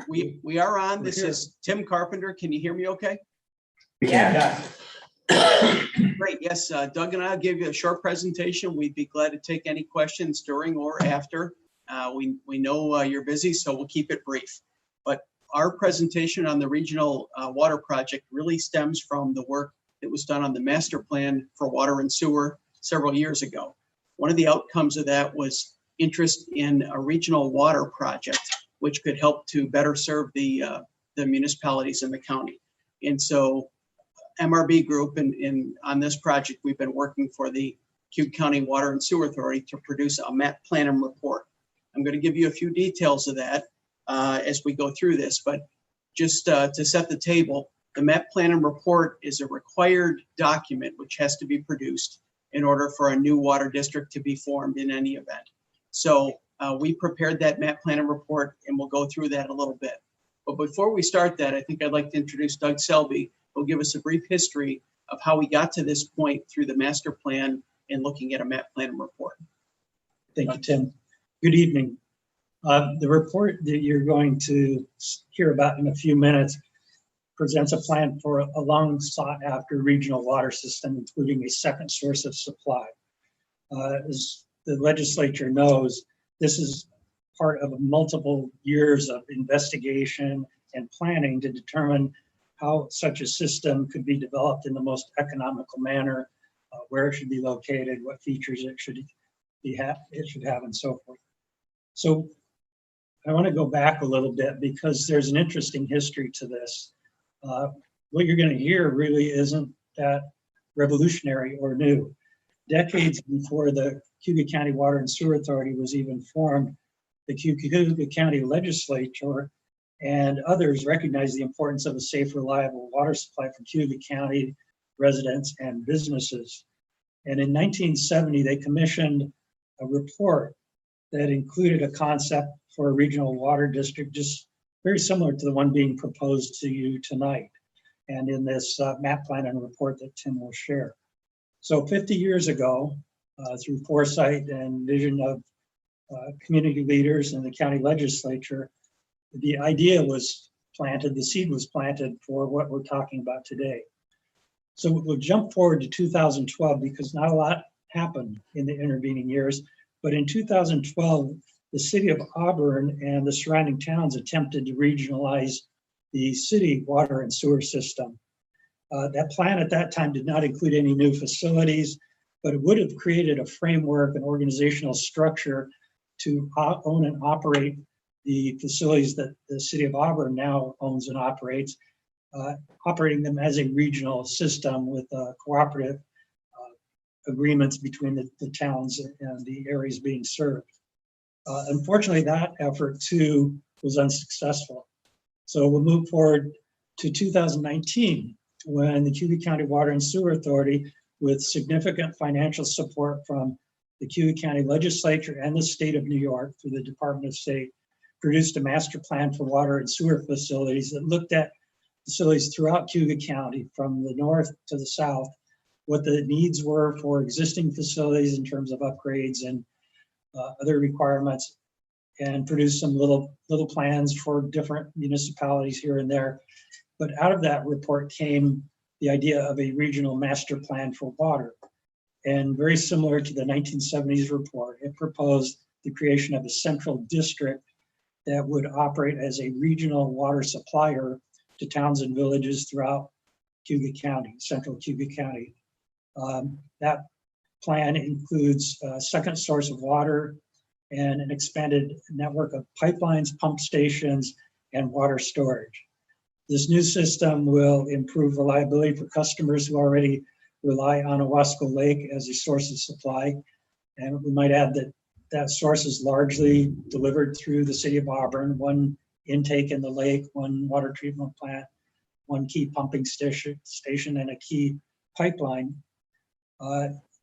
We are on. This is Tim Carpenter. Can you hear me okay? Yeah. Great. Yes, Doug and I'll give you a short presentation. We'd be glad to take any questions during or after. We know you're busy, so we'll keep it brief. But our presentation on the regional water project really stems from the work that was done on the master plan for water and sewer several years ago. One of the outcomes of that was interest in a regional water project, which could help to better serve the municipalities in the county. And so MRB Group and on this project, we've been working for the Cayuga County Water and Sewer Authority to produce a map plan and report. I'm going to give you a few details of that as we go through this, but just to set the table, the map plan and report is a required document which has to be produced in order for a new water district to be formed in any event. So we prepared that map plan and report, and we'll go through that a little bit. But before we start that, I think I'd like to introduce Doug Selby, who'll give us a brief history of how we got to this point through the master plan and looking at a map plan and report. Thank you, Tim. Good evening. The report that you're going to hear about in a few minutes presents a plan for a long sought after regional water system, including a second source of supply. As the legislature knows, this is part of multiple years of investigation and planning to determine how such a system could be developed in the most economical manner, where it should be located, what features it should have, and so forth. So I want to go back a little bit because there's an interesting history to this. What you're going to hear really isn't that revolutionary or new. Decades before the Cayuga County Water and Sewer Authority was even formed, the Cayuga County Legislature and others recognized the importance of a safe, reliable water supply for Cayuga County residents and businesses. And in 1970, they commissioned a report that included a concept for a regional water district, just very similar to the one being proposed to you tonight, and in this map plan and report that Tim will share. So 50 years ago, through foresight and vision of community leaders and the county legislature, the idea was planted, the seed was planted for what we're talking about today. So we'll jump forward to 2012 because not a lot happened in the intervening years, but in 2012, the city of Auburn and the surrounding towns attempted to regionalize the city water and sewer system. That plan at that time did not include any new facilities, but it would have created a framework, an organizational structure to own and operate the facilities that the city of Auburn now owns and operates, operating them as a regional system with cooperative agreements between the towns and the areas being served. Unfortunately, that effort too was unsuccessful. So we'll move forward to 2019, when the Cayuga County Water and Sewer Authority, with significant financial support from the Cayuga County Legislature and the state of New York through the Department of State, produced a master plan for water and sewer facilities that looked at facilities throughout Cayuga County from the north to the south, what the needs were for existing facilities in terms of upgrades and other requirements, and produced some little plans for different municipalities here and there. But out of that report came the idea of a regional master plan for water. And very similar to the 1970s report, it proposed the creation of a central district that would operate as a regional water supplier to towns and villages throughout Cayuga County, central Cayuga County. That plan includes a second source of water and an expanded network of pipelines, pump stations, and water storage. This new system will improve reliability for customers who already rely on Owasco Lake as a source of supply. And we might add that that source is largely delivered through the city of Auburn, one intake in the lake, one water treatment plant, one key pumping station, and a key pipeline.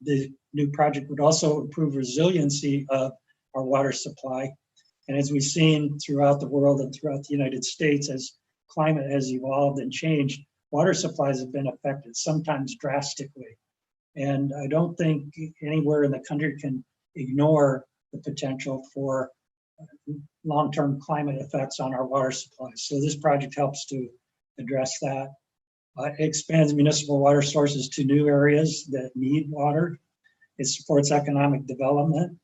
The new project would also improve resiliency of our water supply. And as we've seen throughout the world and throughout the United States, as climate has evolved and changed, water supplies have been affected, sometimes drastically. And I don't think anywhere in the country can ignore the potential for long-term climate effects on our water supplies. So this project helps to address that. It expands municipal water sources to new areas that need water. It supports economic development,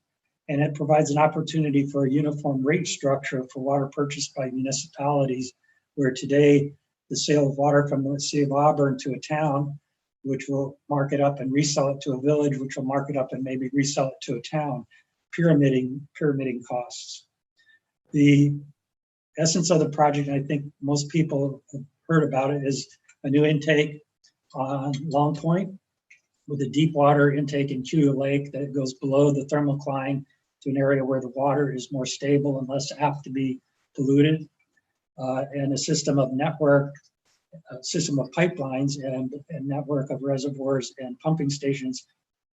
and it provides an opportunity for a uniform rate structure for water purchased by municipalities, where today the sale of water from the city of Auburn to a town, which will mark it up and resell it to a village, which will mark it up and maybe resell it to a town, pyramiding costs. The essence of the project, and I think most people have heard about it, is a new intake on Long Point with a deep water intake in Cayuga Lake that goes below the thermocline to an area where the water is more stable and less apt to be polluted, and a system of pipelines and a network of reservoirs and pumping stations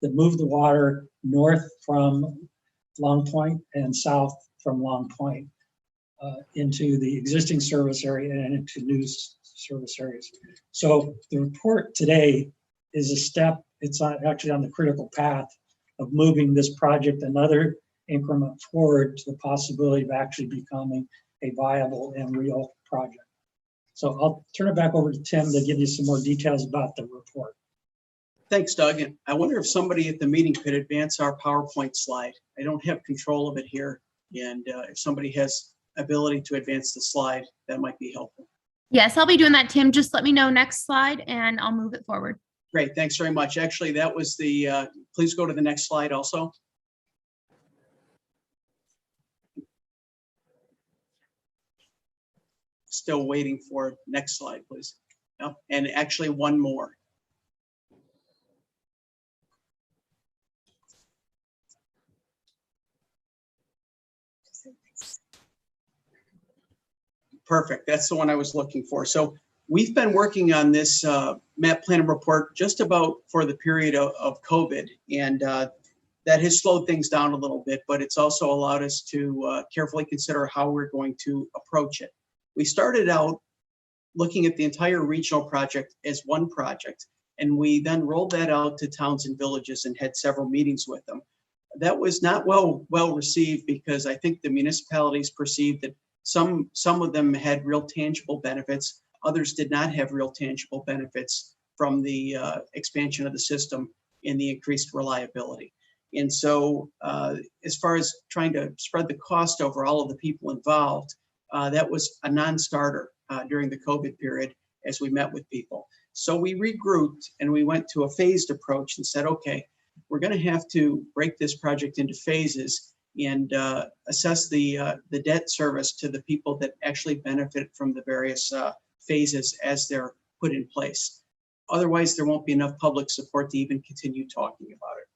that move the water north from Long Point and south from Long Point into the existing service area and into new service areas. So the report today is a step, it's actually on the critical path of moving this project another increment forward to the possibility of actually becoming a viable and real project. So I'll turn it back over to Tim to give you some more details about the report. Thanks, Doug. And I wonder if somebody at the meeting could advance our PowerPoint slide. I don't have control of it here. And if somebody has ability to advance the slide, that might be helpful. Yes, I'll be doing that, Tim. Just let me know next slide and I'll move it forward. Great, thanks very much. Actually, that was the, please go to the next slide also. Still waiting for next slide, please. Yep. And actually one more. Perfect, that's the one I was looking for. So we've been working on this map plan report just about for the period of COVID, and that has slowed things down a little bit, but it's also allowed us to carefully consider how we're going to approach it. We started out looking at the entire regional project as one project, and we then rolled that out to towns and villages and had several meetings with them. That was not well received, because I think the municipalities perceived that some of them had real tangible benefits, others did not have real tangible benefits from the expansion of the system and the increased reliability. And so as far as trying to spread the cost over all of the people involved, that was a non-starter during the COVID period as we met with people. So we regrouped and we went to a phased approach and said, okay, we're going to have to break this project into phases and assess the debt service to the people that actually benefit from the various phases as they're put in place. Otherwise, there won't be enough public support to even continue talking about it.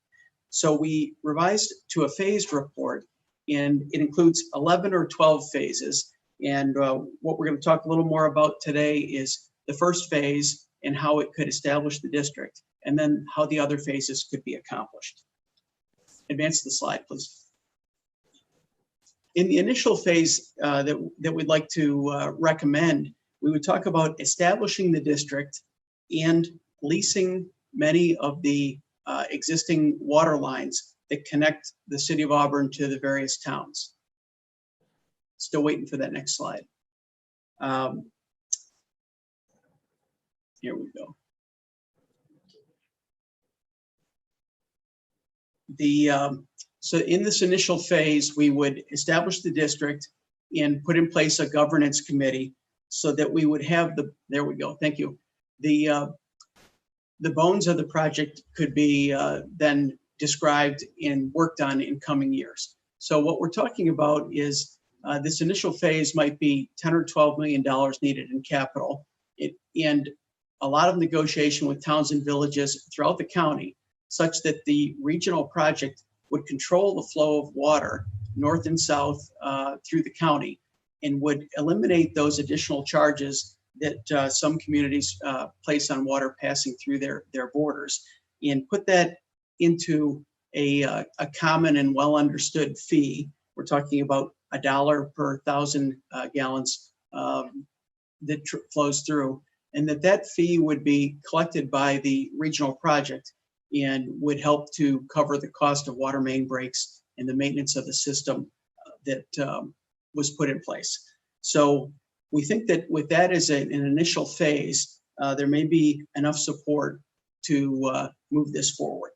So we revised to a phased report, and it includes 11 or 12 phases. And what we're going to talk a little more about today is the first phase and how it could establish the district, and then how the other phases could be accomplished. Advance the slide, please. In the initial phase that we'd like to recommend, we would talk about establishing the district and leasing many of the existing water lines that connect the city of Auburn to the various towns. Still waiting for that next slide. Here we go. So in this initial phase, we would establish the district and put in place a governance committee so that we would have there we go, thank you. The bones of the project could be then described and worked on in coming years. So what we're talking about is this initial phase might be $10 or $12 million needed in capital, and a lot of negotiation with towns and villages throughout the county, such that the regional project would control the flow of water north and south through the county, and would eliminate those additional charges that some communities place on water passing through their borders, and put that into a common and well understood fee. We're talking about $1 per 1,000 gallons that flows through, and that fee would be collected by the regional project and would help to cover the cost of water main breaks and the maintenance of the system that was put in place. So we think that with that as an initial phase, there may be enough support to move this forward.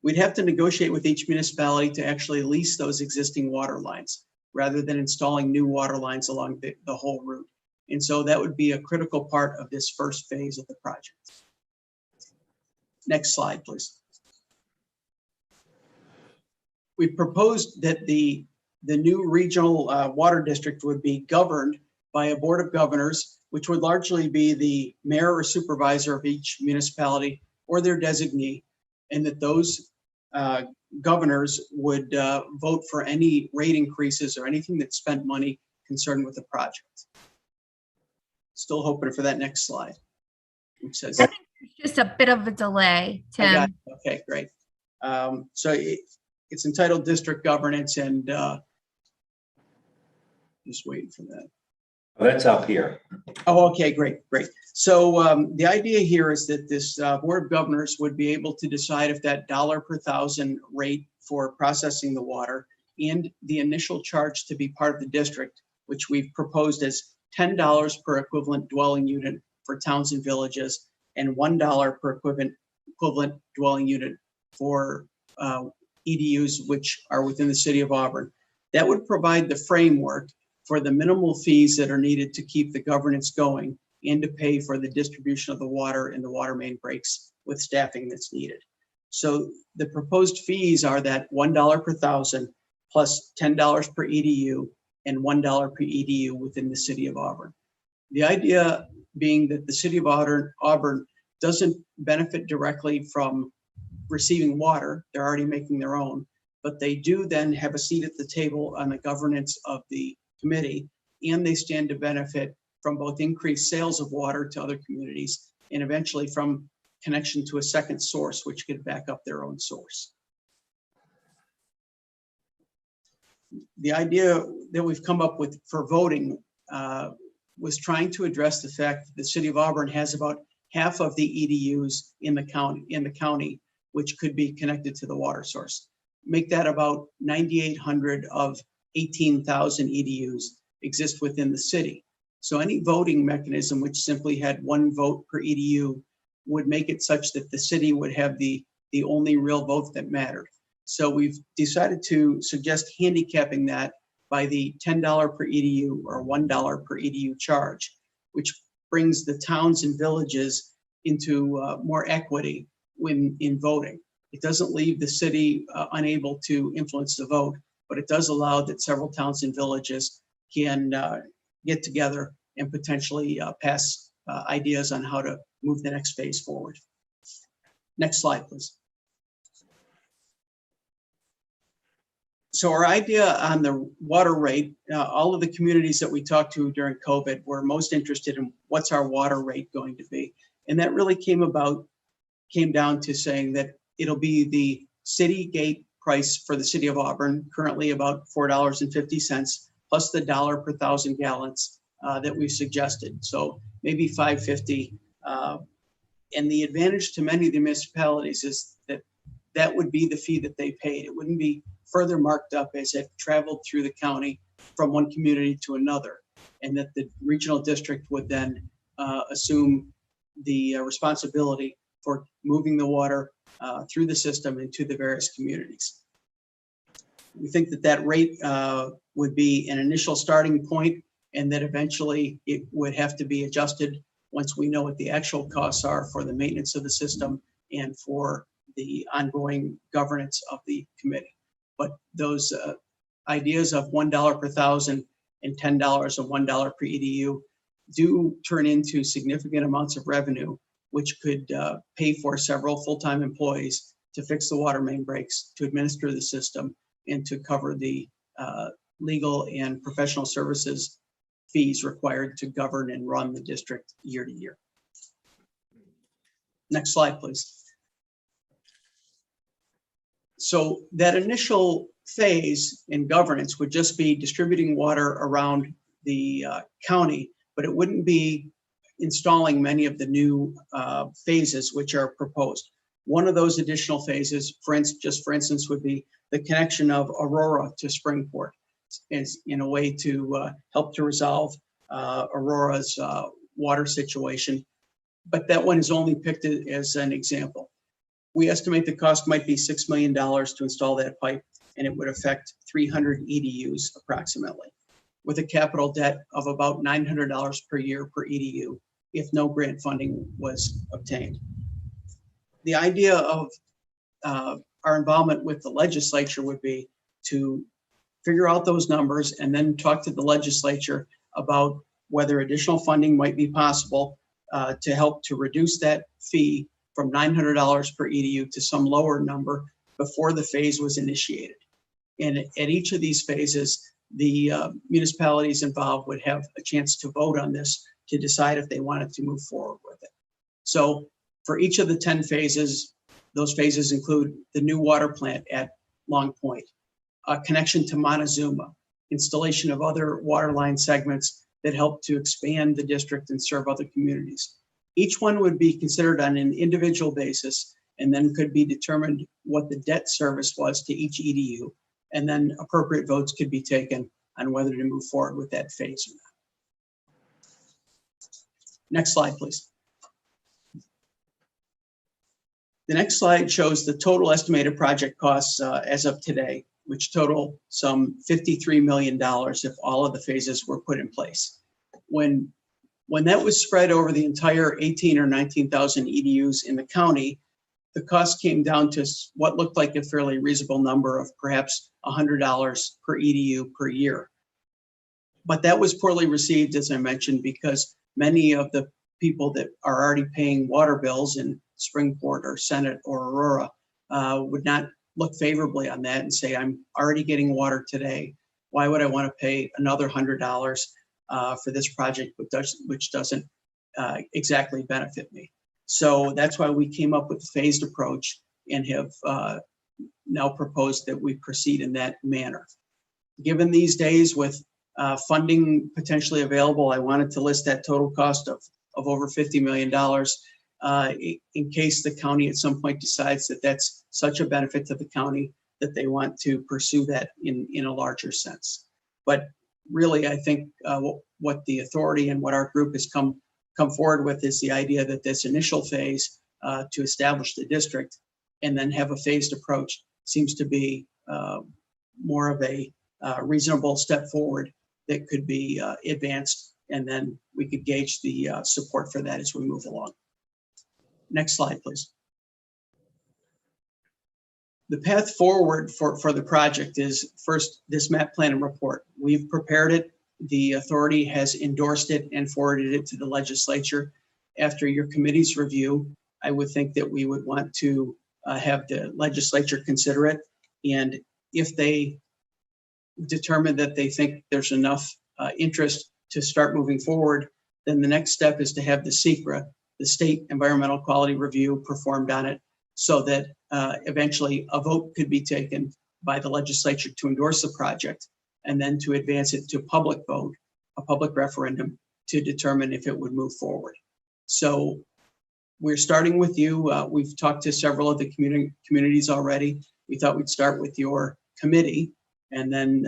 We'd have to negotiate with each municipality to actually lease those existing water lines rather than installing new water lines along the whole route. And so that would be a critical part of this first phase of the project. Next slide, please. We proposed that the new regional water district would be governed by a board of governors, which would largely be the mayor or supervisor of each municipality or their designee, and that those governors would vote for any rate increases or anything that spent money concerned with the project. Still hoping for that next slide, which says. I think there's just a bit of a delay, I got Tim. it. Okay, great. So it's entitled District Governance, and just waiting for that. Oh, that's up here. Oh, okay, great. So the idea here is that this board of governors would be able to decide if that $1 per 1,000 rate for processing the water and the initial charge to be part of the district, which we've proposed as $10 per equivalent dwelling unit for towns and villages, and $1 per equivalent dwelling unit for EDUs, which are within the city of Auburn. That would provide the framework for the minimal fees that are needed to keep the governance going and to pay for the distribution of the water and the water main breaks with staffing that's needed. So the proposed fees are that $1 per 1,000 plus $10 per EDU and $1 per EDU within the city of Auburn. The idea being that the city of Auburn doesn't benefit directly from receiving water. They're already making their own, but they do then have a seat at the table on the governance of the committee, and they stand to benefit from both increased sales of water to other communities and eventually from connection to a second source, which could back up their own source. The idea that we've come up with for voting was trying to address the fact that the city of Auburn has about half of the EDUs in the county, which could be connected to the water source. Make that about 9,800 of 18,000 EDUs exist within the city. So any voting mechanism which simply had one vote per EDU would make it such that the city would have the only real vote that mattered. So we've decided to suggest handicapping that by the $10 per EDU or $1 per EDU charge, which brings the towns and villages into more equity in voting. It doesn't leave the city unable to influence the vote, but it does allow that several towns and villages can get together and potentially pass ideas on how to move the next phase forward. Next slide, please. So our idea on the water rate, all of the communities that we talked to during COVID were most interested in what's our water rate going to be. And that really came down to saying that it'll be the city gate price for the city of Auburn, currently about $4.50, plus the dollar per 1,000 gallons that we've suggested. So maybe $5.50. And the advantage to many of the municipalities is that that would be the fee that they paid. It wouldn't be further marked up as it traveled through the county from one community to another, and that the regional district would then assume the responsibility for moving the water through the system into the various communities. We think that that rate would be an initial starting point, and that eventually it would have to be adjusted once we know what the actual costs are for the maintenance of the system and for the ongoing governance of the committee. But those ideas of $1 per 1,000 and $10 and $1 per EDU do turn into significant amounts of revenue, which could pay for several full-time employees to fix the water main breaks, to administer the system, and to cover the legal and professional services fees required to govern and run the district year to year. Next slide, please. So that initial phase in governance would just be distributing water around the county, but it wouldn't be installing many of the new phases which are proposed. One of those additional phases, for instance, would be the connection of Aurora to Springport, as in a way to help to resolve Aurora's water situation. But that one is only picked as an example. We estimate the cost might be $6 million to install that pipe, and it would affect 300 EDUs approximately, with a capital debt of about $900 per year per EDU if no grant funding was obtained. The idea of our involvement with the legislature would be to figure out those numbers and then talk to the legislature about whether additional funding might be possible to help to reduce that fee from $900 per EDU to some lower number before the phase was initiated. And at each of these phases, the municipalities involved would have a chance to vote on this to decide if they wanted to move forward with it. So for each of the 10 phases, those phases include the new water plant at Long Point, a connection to Montezuma, installation of other water line segments that help to expand the district and serve other communities. Each one would be considered on an individual basis, and then could be determined what the debt service was to each EDU, and then appropriate votes could be taken on whether to move forward with that phase or not. Next slide, please. The next slide shows the total estimated project costs as of today, which total some $53 million if all of the phases were put in place. When that was spread over the entire 18 or 19,000 EDUs in the county, the cost came down to what looked like a fairly reasonable number of perhaps $100 per EDU per year. But that was poorly received, as I mentioned, because many of the people that are already paying water bills in Springport or Senate or Aurora would not look favorably on that and say, I'm already getting water today. Why would I want to pay another $100 for this project, which doesn't exactly benefit me? So that's why we came up with the phased approach and have now proposed that we proceed in that manner. Given these days with funding potentially available, I wanted to list that total cost of over $50 million in case the county at some point decides that that's such a benefit to the county that they want to pursue that in a larger sense. But really, I think what the authority and what our group has come forward with is the idea that this initial phase to establish the district and then have a phased approach seems to be more of a reasonable step forward that could be advanced, and then we could gauge the support for that as we move along. Next slide, please. The path forward for the project is first this map plan and report. We've prepared it. The authority has endorsed it and forwarded it to the legislature. After your committee's review, I would think that we would want to have the legislature consider it. And if they determine that they think there's enough interest to start moving forward, then the next step is to have the SECRA, the State Environmental Quality Review, performed on it, so that eventually a vote could be taken by the legislature to endorse the project, and then to advance it to public vote, a public referendum, to determine if it would move forward. So we're starting with you. We've talked to several of the communities already. We thought we'd start with your committee, and then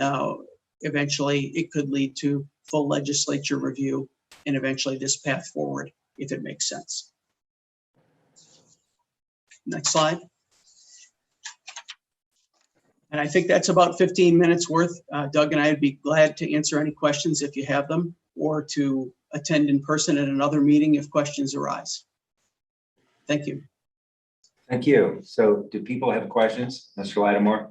eventually it could lead to full legislature review, and eventually this path forward, if it makes sense. Next slide. And I think that's about 15 minutes worth. Doug and I would be glad to answer any questions if you have them, or to attend in person at another meeting if questions arise. Thank you. Thank you. So do people have questions? Mr. Lattimore?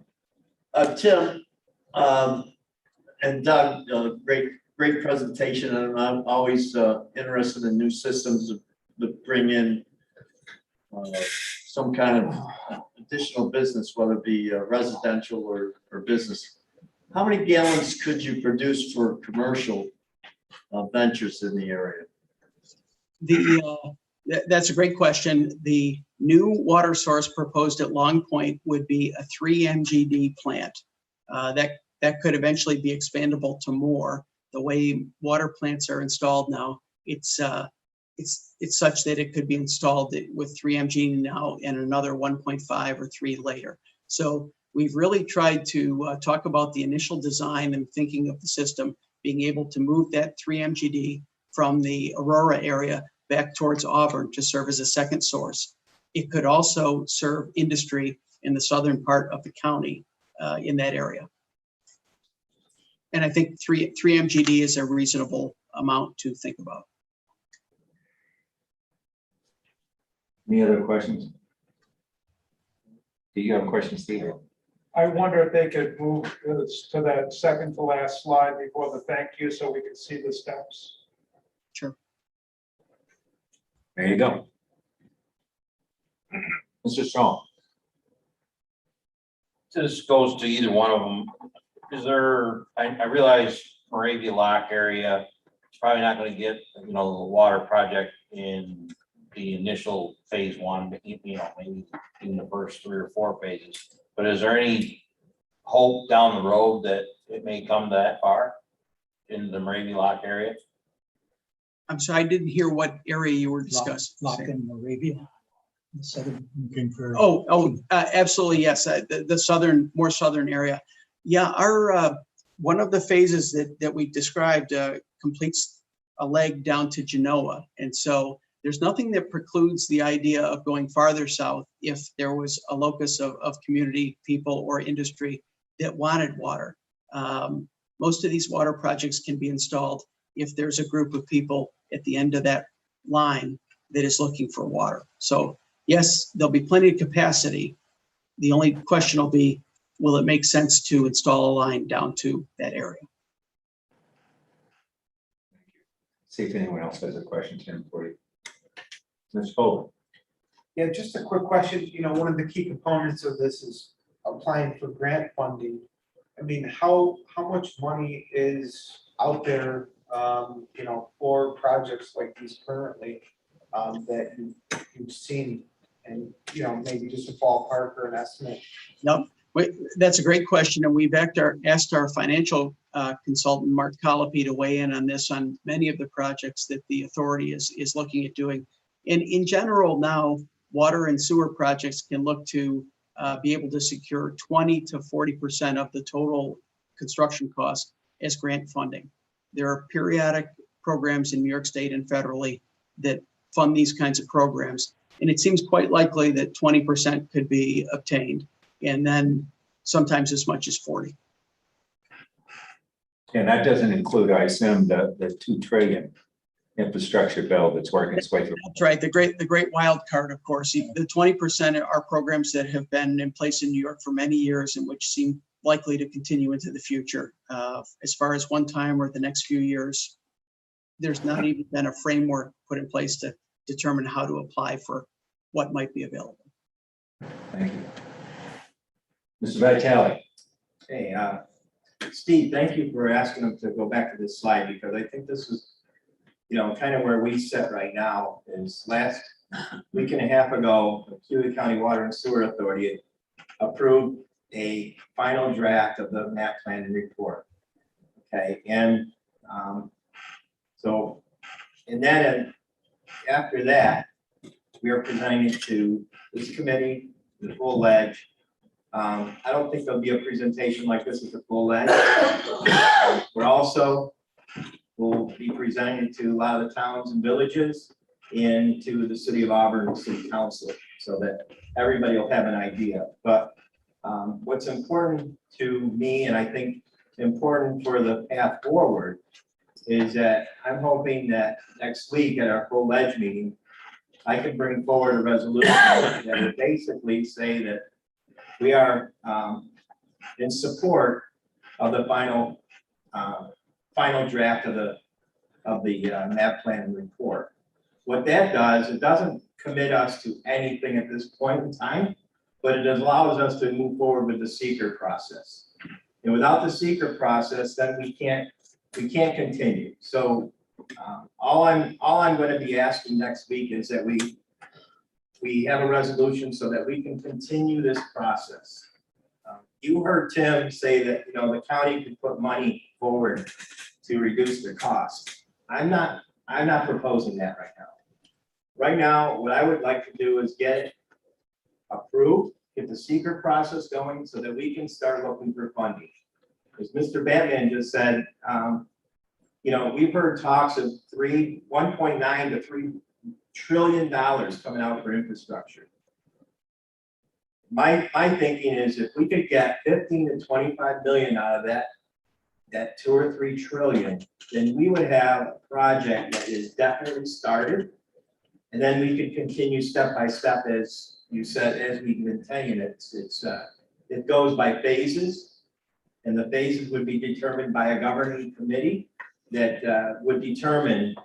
Tim, and Doug, great presentation, and I'm always interested in new systems that bring in some kind of additional business, whether it be residential or business. How many gallons could you produce for commercial ventures in the area? That's a great question. The new water source proposed at Long Point would be a 3 MGD plant. That could eventually be expandable to more. The way water plants are installed now, it's such that it could be installed with 3 MGD now and another 1.5 or 3 later. So we've really tried to talk about the initial design and thinking of the system, being able to move that 3 MGD from the Aurora area back towards Auburn to serve as a second source. It could also serve industry in the southern part of the county in that area. And I think 3 MGD is a reasonable amount to think about. Any other questions? Do you have a question, Steve? I wonder if they could move to that second to last slide before the thank you, so we can see the steps. Sure. There you go. Mr. Strong. This goes to either one of them. Is there, I realize Moravia Lock area, it's probably not going to get, the water project in the initial phase 1, but maybe in the first 3 or 4 phases. But is there any hope down the road that it may come that far in the Moravia Lock area? I'm sorry, I didn't hear what area you were discussing. Lock in Moravia, the southern looking for. Absolutely, yes. The more southern area. Yeah, our one of the phases that we described completes a leg down to Genoa, and so there's nothing that precludes the idea of going farther south if there was a locus of community people or industry that wanted water. Most of these water projects can be installed if there's a group of people at the end of that line that is looking for water. So yes, there'll be plenty of capacity. The only question will be, will it make sense to install a line down to that area? See if anyone else has a question, Tim, for you. Ms. Fuller. Yeah, just a quick question. One of the key components of this is applying for grant funding. I mean, how much money is out there, for projects like these currently that you've seen, and maybe just a ballpark or an estimate? No, that's a great question, and we've asked our financial consultant, Mark Colopy, to weigh in on this on many of the projects that the authority is looking at doing. And in general, now water and sewer projects can look to be able to secure 20 to 40% of the total construction cost as grant funding. There are periodic programs in New York State and federally that fund these kinds of programs. And it seems quite likely that 20% could be obtained, and then sometimes as much as 40. And that doesn't include, I assume, the $2 trillion infrastructure bill that's working its way through. That's right. The great wild card, of course. The 20% are programs that have been in place in New York for many years and which seem likely to continue into the future. As far as one time or the next few years, there's not even been a framework put in place to determine how to apply for what might be available. Thank you. Mr. Vitale. Hey, Steve, thank you for asking them to go back to this slide, because I think this is, you know, kind of where we sit right now. Is last week and a half ago, the Cayuga County Water and Sewer Authority approved a final draft of the map plan and report. Okay, and so, and then after that, we are presenting it to this committee, the full ledge. I don't think there'll be a presentation like this at the full ledge. We're also, we'll be presenting it to a lot of the towns and villages and to the city of Auburn City Council, so that everybody will have an idea. But what's important to me, and I think important for the path forward, is that I'm hoping that next week at our full ledge meeting, I can bring forward a resolution that would basically say that we are in support of the final draft of the map plan and report. What that does, it doesn't commit us to anything at this point in time, but it allows us to move forward with the seeker process. And without the seeker process, then we can't continue. So all I'm going to be asking next week is that we have a resolution so that we can continue this process. You heard Tim say that, you know, the county could put money forward to reduce the cost. I'm not proposing that right now. Right now, what I would like to do is get it approved, get the seeker process going so that we can start looking for funding. As Mr. Batman just said, you know, we've heard talks of $1.9 to $3 trillion coming out for infrastructure. My thinking is if we could get 15 to 25 million out of that 2 or 3 trillion, then we would have a project that is definitely started. And then we could continue step by step, as you said, as we've been saying, it goes by phases. And the phases would be determined by a governing committee that would determine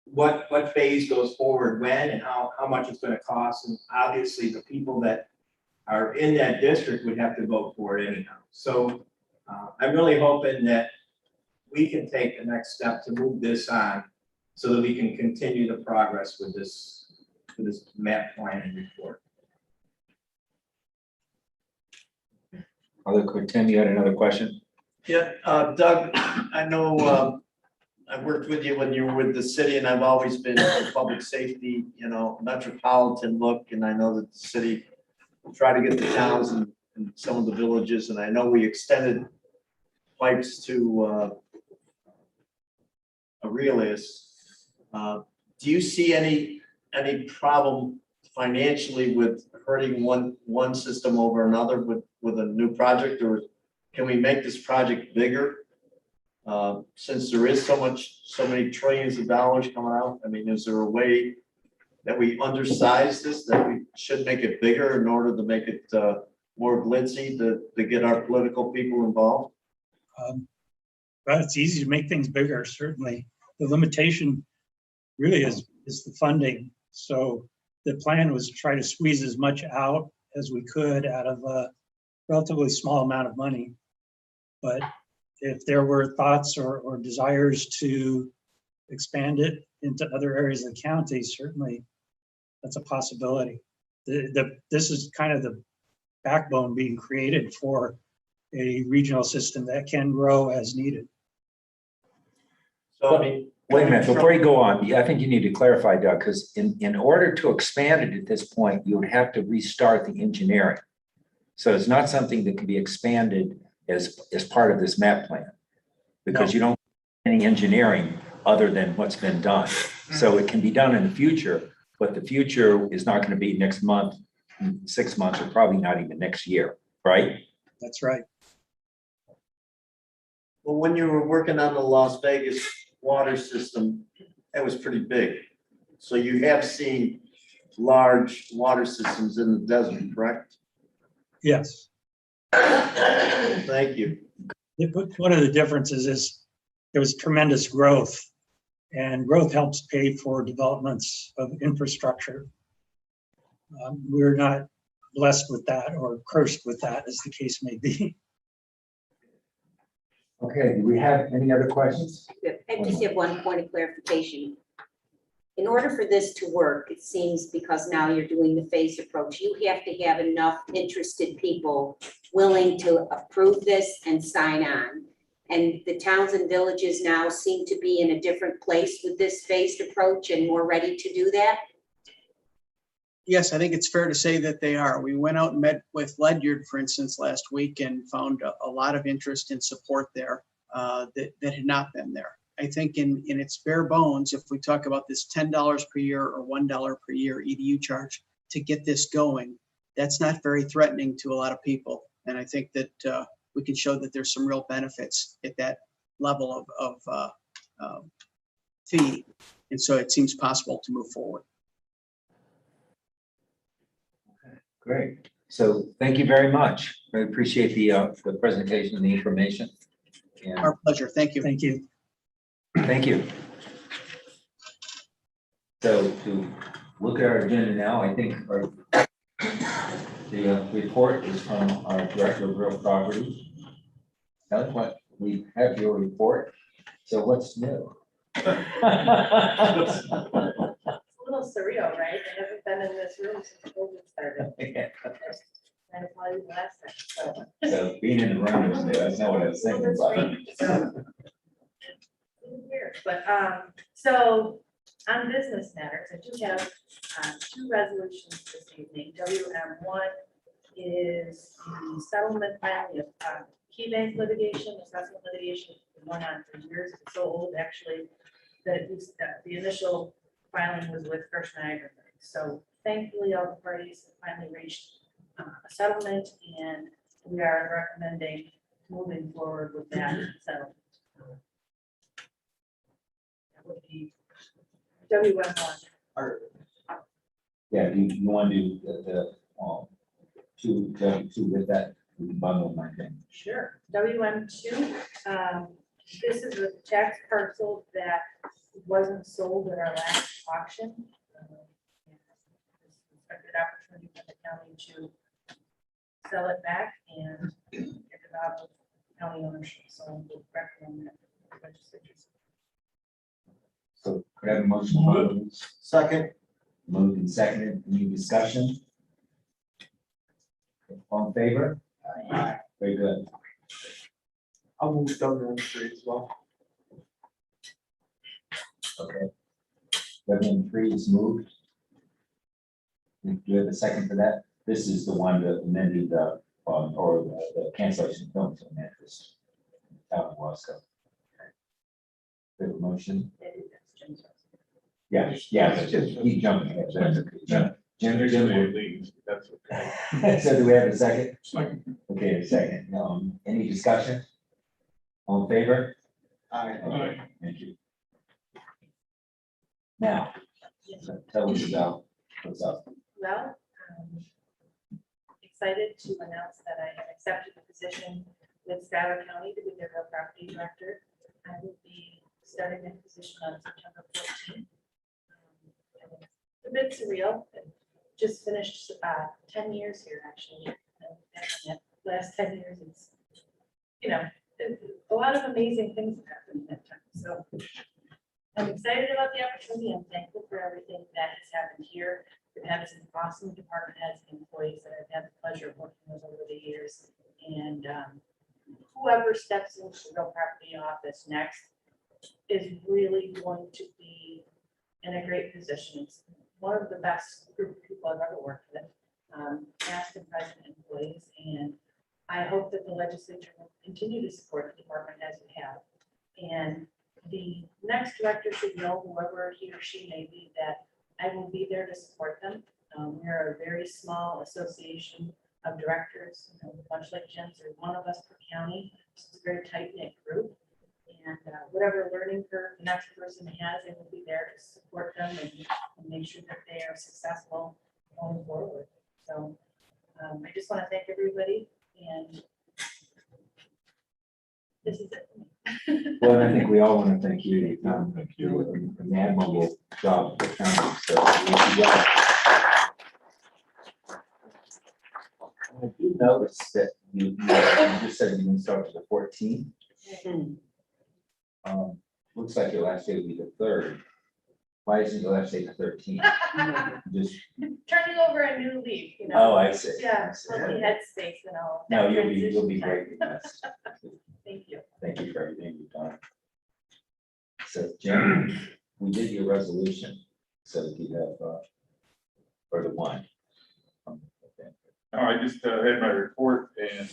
what phase goes forward when and how much it's going to cost. And obviously the people that are in that district would have to vote for it anyhow. So I'm really hoping that we can take the next step to move this on so that we can continue the progress with this map plan and report. Tim, you had another question? Yeah, Doug, I know I worked with you when you were with the city, and I've always been a public safety, you know, metropolitan look, and I know that the city tried to get the towns and some of the villages, and I know we extended pipes to Aurelius. Do you see any problem financially with hurting one system over another with a new project, or can we make this project bigger? Since there is so many trillions of dollars coming out, I mean, is there a way that we undersize this, that we should make it bigger in order to make it more glitzy to get our political people involved? Well, it's easy to make things bigger, certainly. The limitation really is the funding. So the plan was to try to squeeze as much out as we could out of a relatively small amount of money. But if there were thoughts or desires to expand it into other areas of the county, certainly that's a possibility. This is kind of the backbone being created for a regional system that can grow as needed. So I mean, Wait a minute, before you go on, I think you need to clarify, Doug, because in order to expand it at this point, you would have to restart the engineering. So it's not something that can be expanded as part of this map plan, because you don't have any engineering other than what's been done. So it can be done in the future, but the future is not going to be next month, 6 months, or probably not even next year, right? That's right. well, when you were working on the Las Vegas water system, that was pretty big. So you have seen large water systems in the desert, correct? Yes. Thank you. One of the differences is there was tremendous growth, and growth helps pay for developments of infrastructure. We're not blessed with that or cursed with that, as the case may be. Okay, do we have any other questions? I just have one point of clarification. In order for this to work, it seems because now you're doing the phased approach, you have to have enough interested people willing to approve this and sign on. And the towns and villages now seem to be in a different place with this phased approach and more ready to do that. Yes, I think it's fair to say that they are. We went out and met with Ledyard, for instance, last week and found a lot of interest and support there that had not been there. I think in its bare bones, if we talk about this $10 per year or $1 per year EDU charge to get this going, that's not very threatening to a lot of people. And I think that we can show that there's some real benefits at that level of fee. And so it seems possible to move forward. Great. So thank you very much. I appreciate the presentation and the information. And Our pleasure. Thank you. Thank you. thank you. So to look at our agenda now, I think the report is from our Director of Real Property. Kelly, what, we have your report. So what's new? It's a little surreal, right? I haven't been in this room since COVID started. And it's probably the last time, so. So being in the room was new. That's not what I was thinking about. Weird, but, so on business matters, I do have two resolutions this evening. WM1 is the settlement filing of key bank litigation, assessment litigation, has been going on for years. It's so old, actually, that the initial filing was with First Niagara. So thankfully, all the parties finally reached a settlement, and we are recommending moving forward with that settlement. That would be WM1. Yeah, you want to do the two with that, we can bundle my thing. Sure. WM2, this is a tax parcel that wasn't sold at our last auction. Expected opportunity for the county to sell it back and get it out of county ownership. So we'll recommend that for the legislatures. So could I have a motion? Second. Moved and seconded. Any discussion? All in favor? Aye. Very good. I'll move WM3 as well. Okay. WM3 is moved. Do you have a second for that? This is the one that amended the, or the cancellation of films of interest. Out of Wasco. We have a motion? Yeah, keep jumping ahead. That's okay. Jim, Leaves, that's okay. so do we have a second? Okay, a second. Any discussion? All in favor? Aye. Okay, thank you. Now, tell us about what's up. Well, excited to announce that I have accepted the position with Schuyler County to be their real property director. I will be starting that position on September 14th. It's a bit surreal. I just finished 10 years here, actually. And the last 10 years, it's, you know, a lot of amazing things have happened in that time. So I'm excited about the opportunity. I'm thankful for everything that has happened here. We've had some awesome department heads and employees that I've had the pleasure of working with over the years. And whoever steps into the real property office next is really going to be in a great position. It's one of the best group of people I've ever worked with, past and present employees. And I hope that the legislature will continue to support the department as we have. And the next director should know, whoever he or she may be, that I will be there to support them. We're a very small association of directors, much like Jim's, there's one of us per county. It's a very tight-knit group. And whatever learning curve the next person has, I will be there to support them and make sure that they are successful going forward. So I just want to thank everybody, and this is it. Well, I think we all want to thank you. Thank you. An admirable job. So, yeah. I do notice that you just said you can start to the 14th. Looks like your last day will be the 3rd. Why isn't your last day the 13th? Just, Turning over a new leaf, you know. oh, I see. Yeah, I see. lovely headspace and all. No, that you'll be transition time. greatly missed. Thank you. Thank you for everything you've done. So Jim, we did your resolution, so if you have, for the one. Okay. No, I just had my report and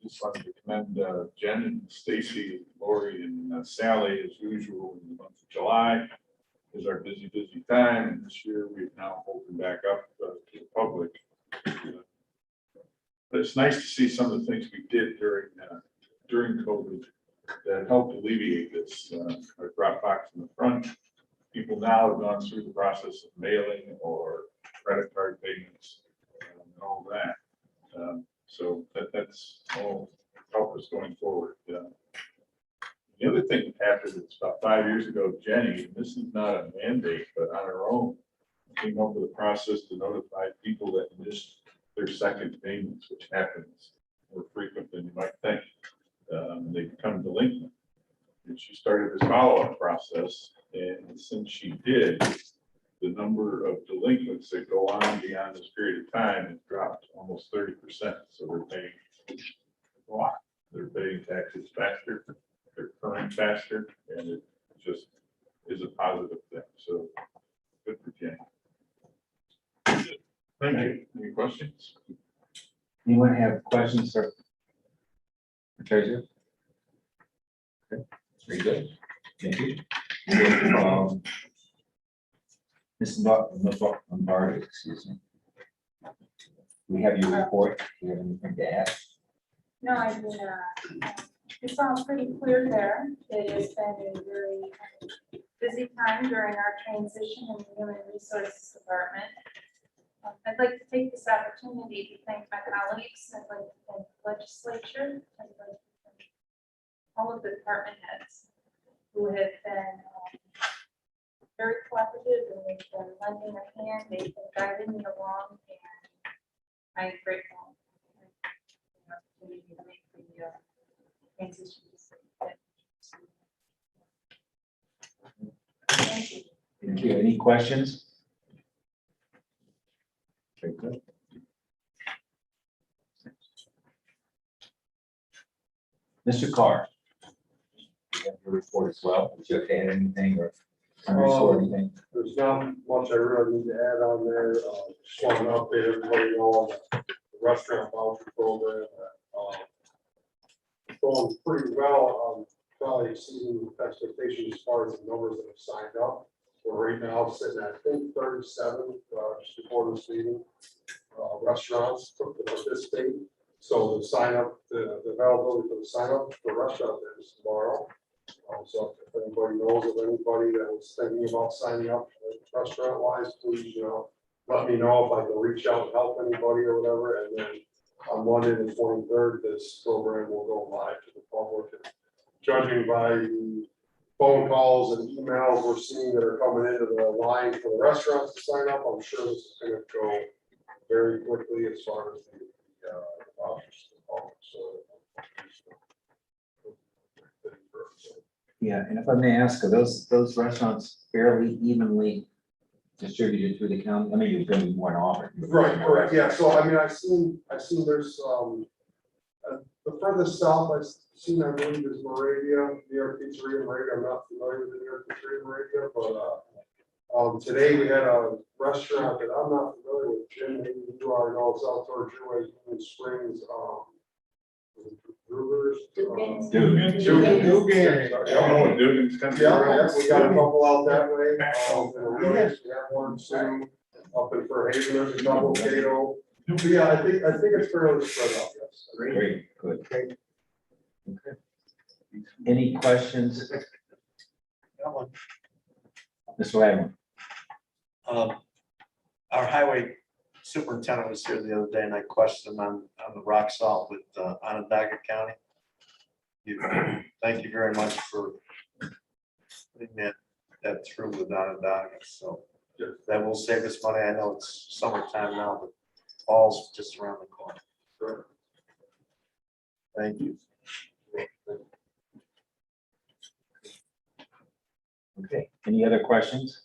just wanted to commend Jen and Stacy, Lori and Sally as usual in the month of July is our busy time. And this year we've now opened back up to the public. But it's nice to see some of the things we did during COVID that helped alleviate this. Our drop box in the front. People now have gone through the process of mailing or credit card payments and all that. So that's all help us going forward. The other thing that happened is about 5 years ago, Jenny, and this is not a mandate, but on her own, came up with a process to notify people that missed their second payments, which happens more frequent than you might think. They become delinquent. And she started this follow-up process, and since she did, the number of delinquents that go on beyond this period of time has dropped almost 30%. So they're paying a lot. They're paying taxes faster, they're current faster, and it just is a positive thing. So good for Jenny. Thank you. Any questions? Anyone have questions for Treasurer? Okay, very good. Thank you. Ms. Lombardi, excuse me. We have your report. Do you have anything to add? No, I mean, it's all pretty clear there. It has been a very busy time during our transition in the Human Resources Department. I'd like to take this opportunity to thank my colleagues. I'd like to thank the legislature. I'd like to thank all of the department heads who have been very cooperative, and they've been lending a hand. They've been guiding me along, and I'm grateful to make the transition. Thank you. Thank you. Any questions? Very good. Mr. Carr, you have your report as well. Would you like to add anything or underscore anything? There's not much I really need to add on there. Just want to update everybody on the restaurant voucher program. Going pretty well, probably exceeding expectations as far as the numbers that have signed up. We're right now sitting at, I think, 37, just before this meeting, restaurants to participate. So the sign up, the availability for the sign up for restaurant is tomorrow. So if anybody knows of anybody that was thinking about signing up restaurant wise, please, let me know if I can reach out and help anybody or whatever. And then on Monday, the 23rd, this program will go live to the public. And judging by the phone calls and emails we're seeing that are coming into the line for the restaurants to sign up, I'm sure this is going to go very quickly as far as the vouchers to the public. Yeah, and if I may ask, are those restaurants fairly evenly distributed through the county? I mean, you're going to be more often. Right, correct, yeah, so I mean, I've seen there's, the furthest south I've seen, I believe, is Moravia, New York Pizzeria in Moravia. I'm not familiar with the New York Pizzeria in Moravia, but today we had a restaurant that I'm not familiar with, Jim, maybe you already know, it's out towards your way, Union Springs, Brewers. Dugan. Yeah, we got a couple out that way. We have one soon up in Fairhaven, there's a couple, Cato. Yeah, I think it's fairly spread out, yes. Great, good. Okay. Any questions? Mr. Wagner. Our highway superintendent was here the other day and I questioned him on the rock salt with Onondaga County. Thank you very much for putting that through with Onondaga. So that will save us money. I know it's summertime now, but fall's just around the corner. Sure. Thank you. Any other questions?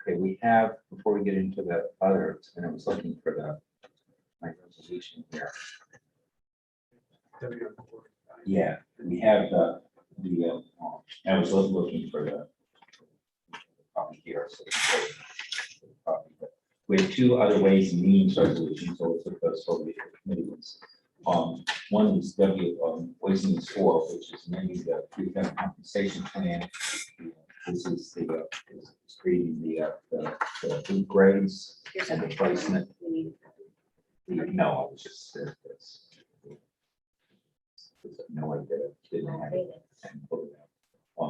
Okay, we have, before we get into the others, and I was looking for my resolution here. Yeah, we have I was looking for the copy here. So we have two other ways and means resolutions, so let's look at those totally different committee ones. One is Ways and Means 4, which is amending the pre-event compensation plan. This is is creating the food grades and the placement. No, I was just, no idea, didn't have it.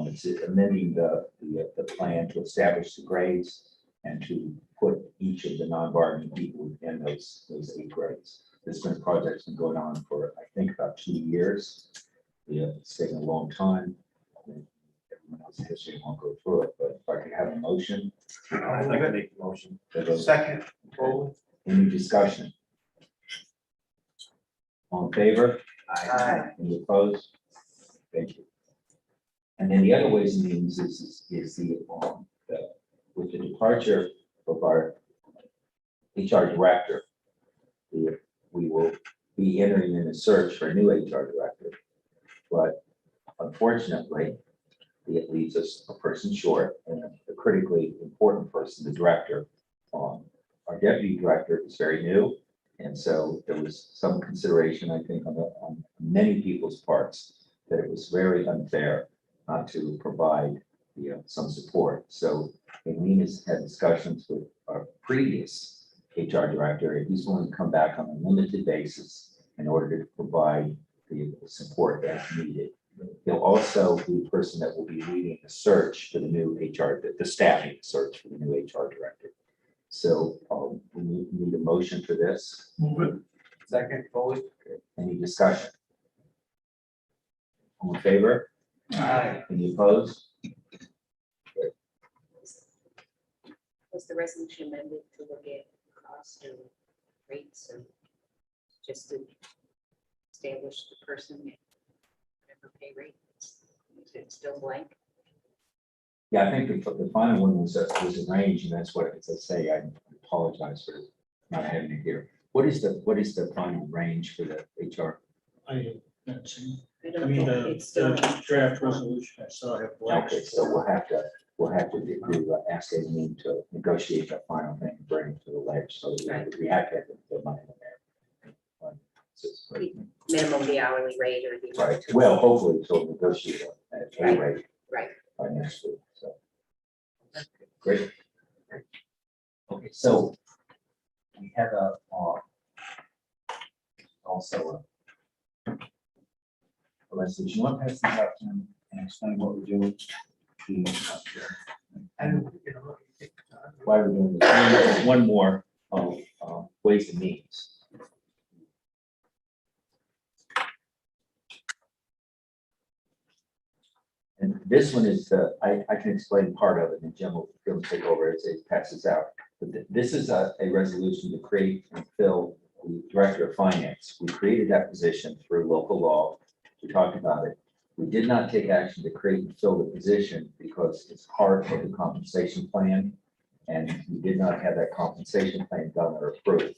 It's amending the plan to establish the grades and to put each of the non-bargaining people within those 8 grades. This project's been going on for, I think, about 2 years. Yeah, it's taken a long time. Everyone else's history won't go through it, but if I could have a motion. I'd like to make the motion. Second. Any discussion? All in favor? Aye. Any opposed? Thank you. And then the other ways and means is with the departure of our HR director, we will be entering in a search for a new HR director. But unfortunately, it leaves us a person short, and a critically important person, the director. Our deputy director is very new, and so there was some consideration, I think, on many people's parts, that it was very unfair not to provide some support. So Lena's had discussions with our previous HR director, and he's willing to come back on a limited basis in order to provide the support that's needed. He'll also be the person that will be leading the search for the new HR, the staffing search for the new HR director. So we need a motion for this. Move it. Second, Foley. Any discussion? All in favor? Aye. Any opposed? Was the resolution amended to look at cost and rates and just to establish the person at whatever pay rate? Is it still blank? Yeah, I think the final one was arranged, and that's what, as I say, I apologize for not having it here. What is the final range for the HR? I have not seen. I I don't mean, know. the It's still. draft resolution, I saw it blank. Okay, so we'll have to ask Aileen to negotiate that final thing and bring it to the ledge, so we have to have the money in there. Minimum the hourly rate or the. Right, well, hopefully she'll negotiate at any rate. Right. By next week, so. Great. Okay, so we have also a resolution. You want to pass this out to him and explain what we're doing? And, Why we're doing this. One more ways and means. And this one is, I can explain part of it, and Jim will take over as it passes out. But this is a resolution to create and fill the director of finance. We created that position through local law. We talked about it. We did not take action to create and fill the position because it's part of the compensation plan. And we did not have that compensation plan done or approved.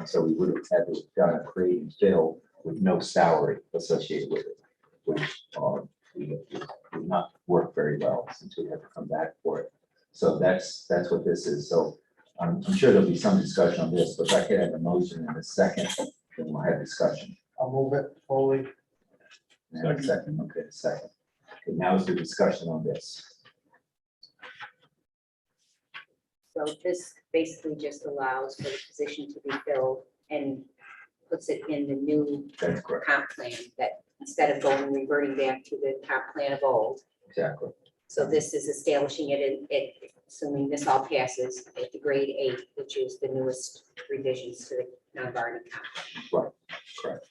So we would have had to have done a create and fill with no salary associated with it, which would not work very well since we have to come back for it. So that's what this is. So I'm sure there'll be some discussion on this, but if I could have a motion in a second, then we'll have discussion. I'll move it, Foley. And a second, okay, a second. Okay, now is the discussion on this. So this basically just allows for the position to be filled and puts it in the new That's correct. comp plan that instead of reverting back to the comp plan of old. Exactly. So this is establishing it, assuming this all passes at the grade 8, which is the newest revisions to the non-bargaining comp. Right, correct.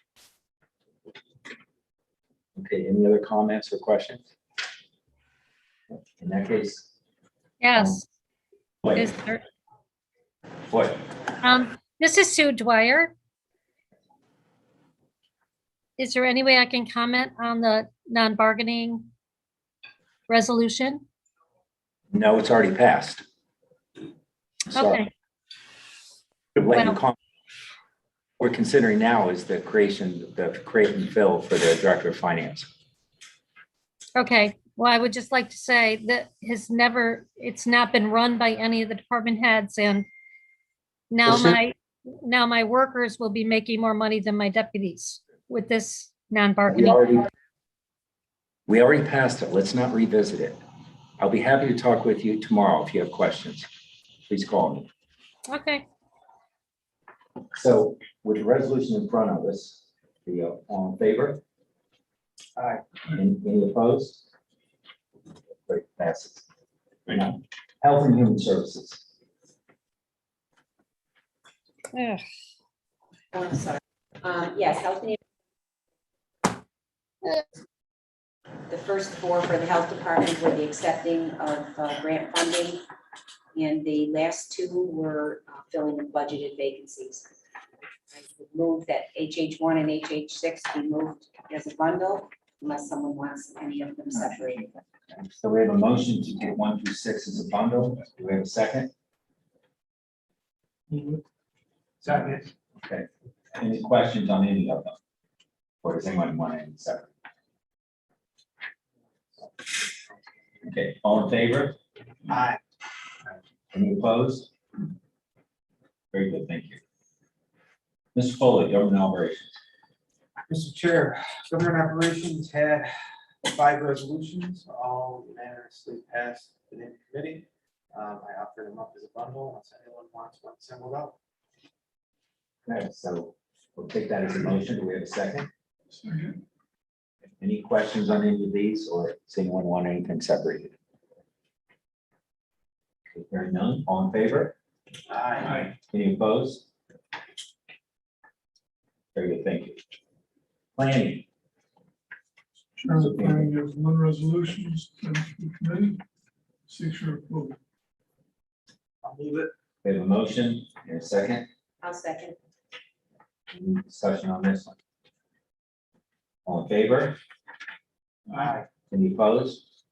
Okay, any other comments or questions? In that case, Yes. Wait. Is there- what? This is Sue Dwyer. Is there any way I can comment on the non-bargaining resolution? No, it's already passed. Sorry. Okay, What you Well- call, we're considering now is the create and fill for the director of finance. okay. Well, I would just like to say that it's not been run by any of the department heads, and now Well, sir- my workers will be making more money than my deputies with this We non-bargaining. already passed it. Let's not revisit it. I'll be happy to talk with you tomorrow if you have questions. Please call me. Okay, So with the resolution in front of us, all in favor? Aye. Any opposed? Great, passes. Now, Health and Human Services. Ugh. Oh, I'm sorry. Yes, health and. The first four for the health department were the accepting of grant funding. And the last two were filling in budgeted vacancies. I would move that HH1 and HH6 be moved as a bundle unless someone wants any of them separated. So we have a motion to get 1 through 6 as a bundle. Do we have a second? Second. Okay. Any questions on any of them? Or does anyone want any separate? Okay, all in favor? Aye. Any opposed? Very good, thank you. Mr. Foley, Government Operations. Mr. Chair, government operations had 5 resolutions, all unanimously passed within committee. I offered them up as a bundle, unless anyone wants one singled out. Okay, so we'll take that as a motion. Do we have a second? Any questions on any of these, or does anyone want anything separated? Okay, hearing none, all in favor? Aye. Any opposed? Very good, thank you. Planning. Chairman, planning has 1 resolution, sent to the committee, 6 your approval. I'll move it. We have a motion and a second. I'll second. Any discussion on this one? All in favor? Aye. Any opposed?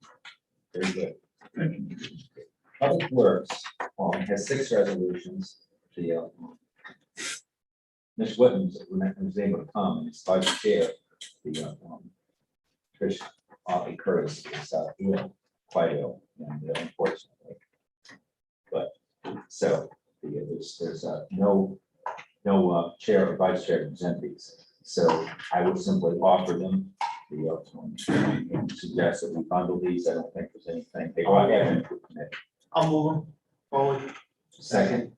Very good. Thank you. Public Works has 6 resolutions. Ms. Whitman was able to come and it's vice chair. Trish Curtis is ill, quite ill, and unfortunately. But so there's no chair or vice chair to present these. So I would simply offer them and suggest that we bundle these. I don't think there's anything. They go ahead and commit. I'll move them forward. Second.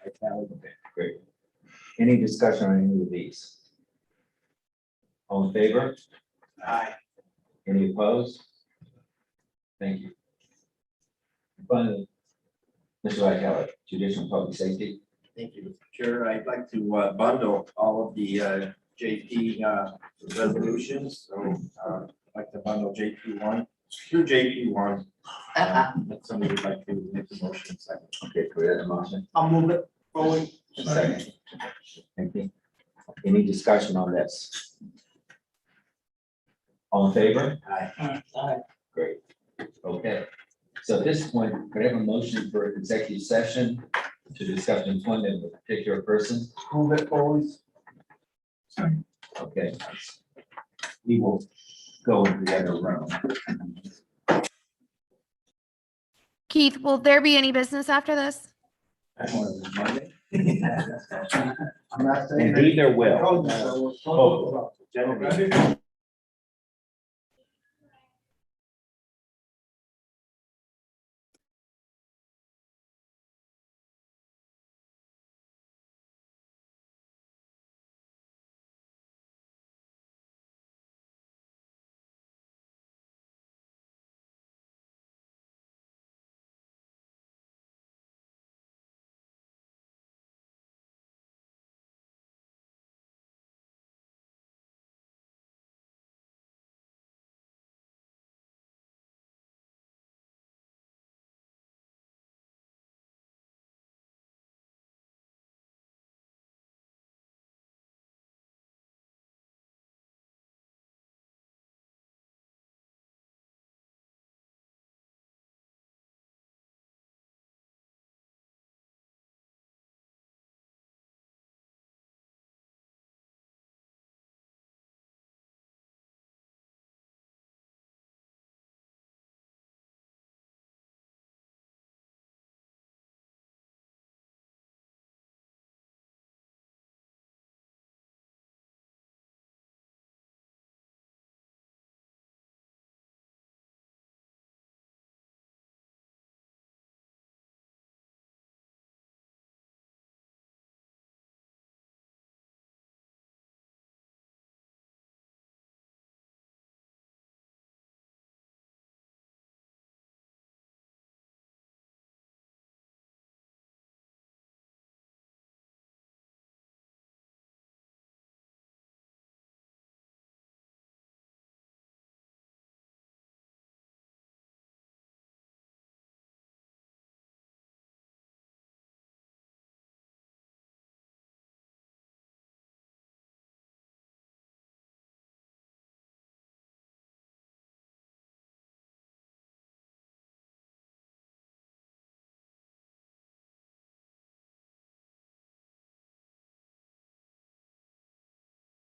Okay, great. Any discussion on any of these? All in favor? Aye. Any opposed? Thank you. Finally, Mr. Vitale, Judicial and Public Safety. Thank you, Mr. Chair. I'd like to bundle all of the JP resolutions. So I'd like to bundle JP1 through JP1. If somebody would like to make the motion second. Okay, we have a motion. I'll move it forward. Second. Thank you. Any discussion on this? All in favor? Aye. Aye. Great. Okay. So at this point, could I have a motion for executive session to discuss employment of a particular person? Move it forward. Okay. We will go into the other room. Keith, will there be any business after this? I'm not saying. Indeed, there will. Hopefully.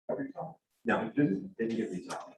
No, it didn't get resolved.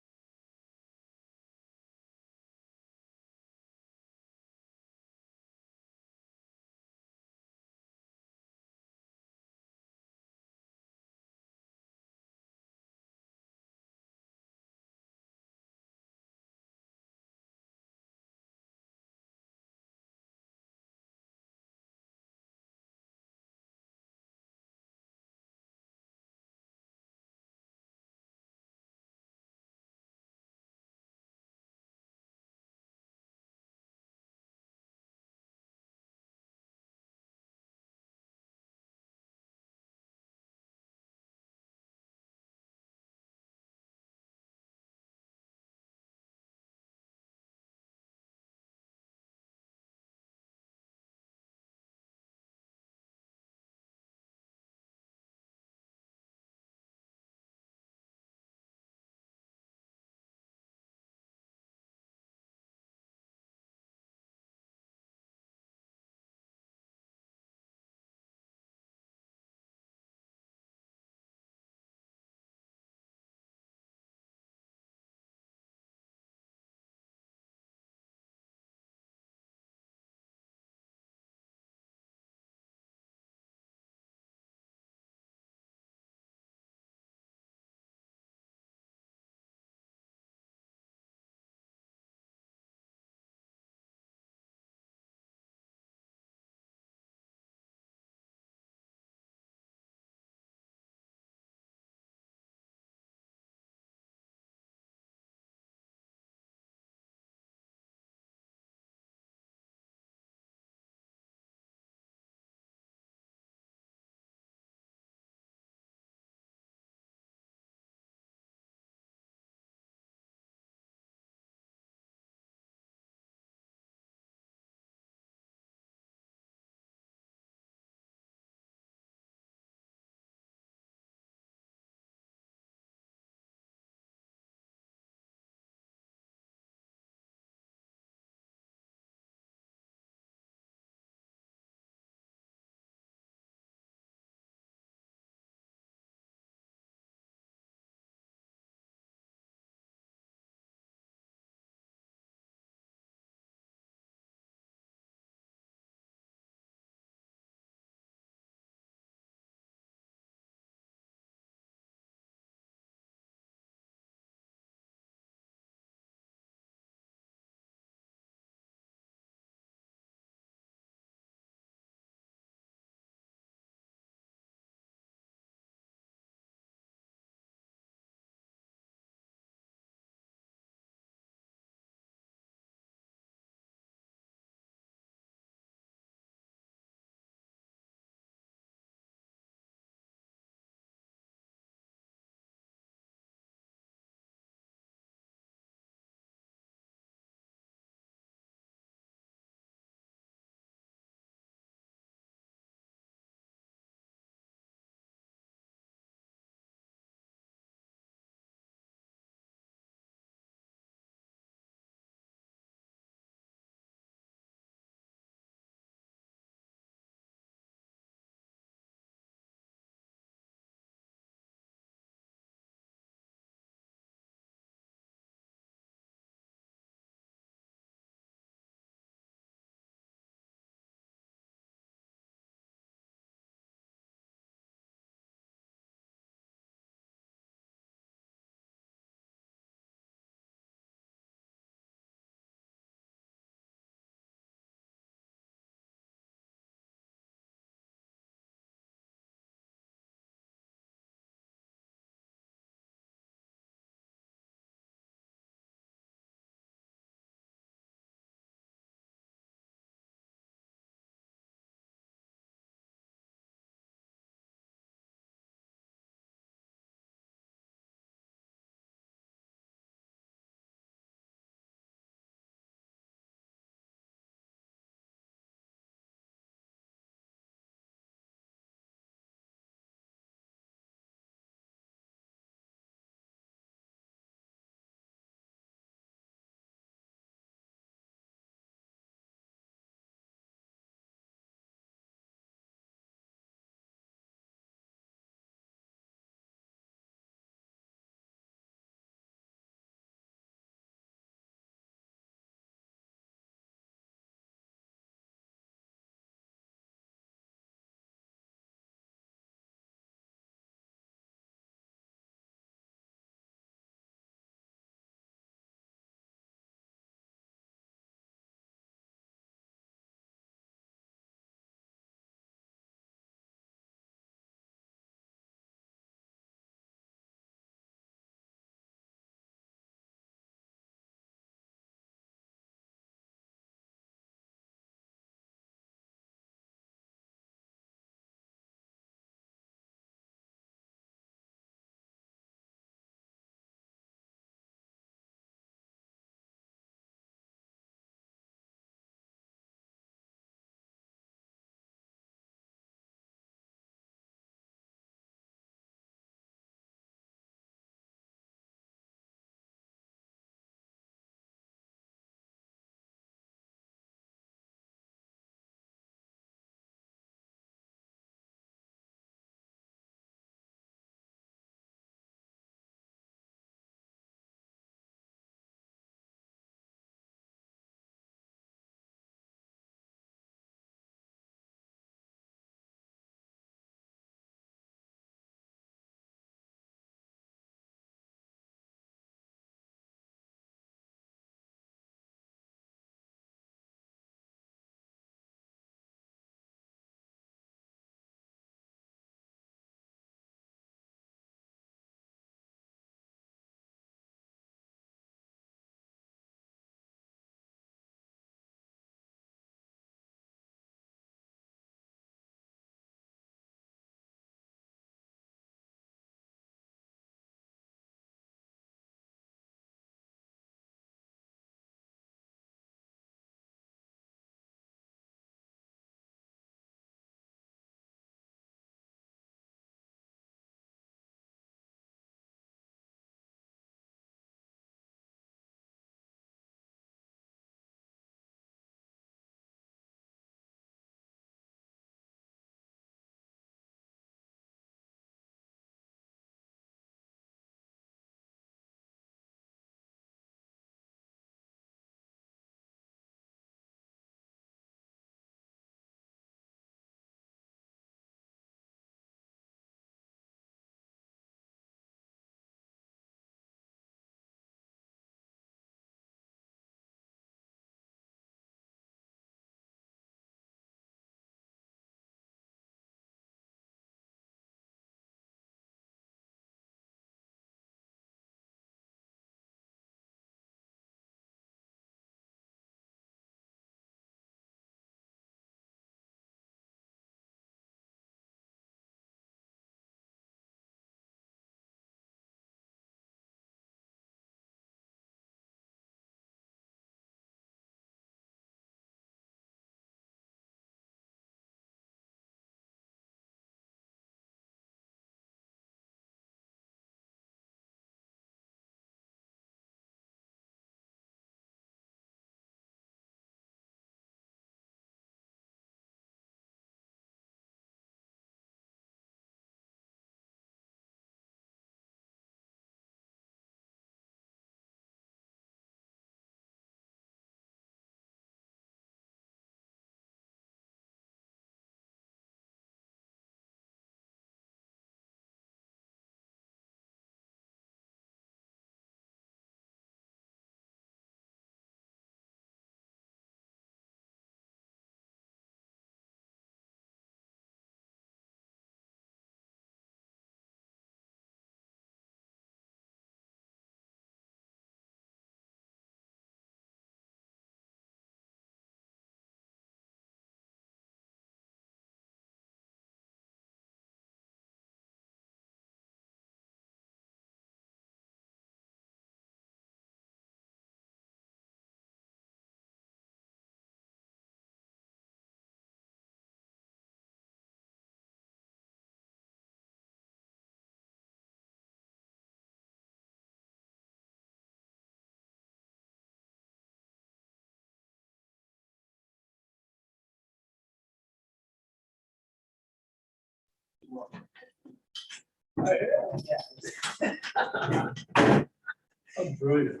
Brilliant.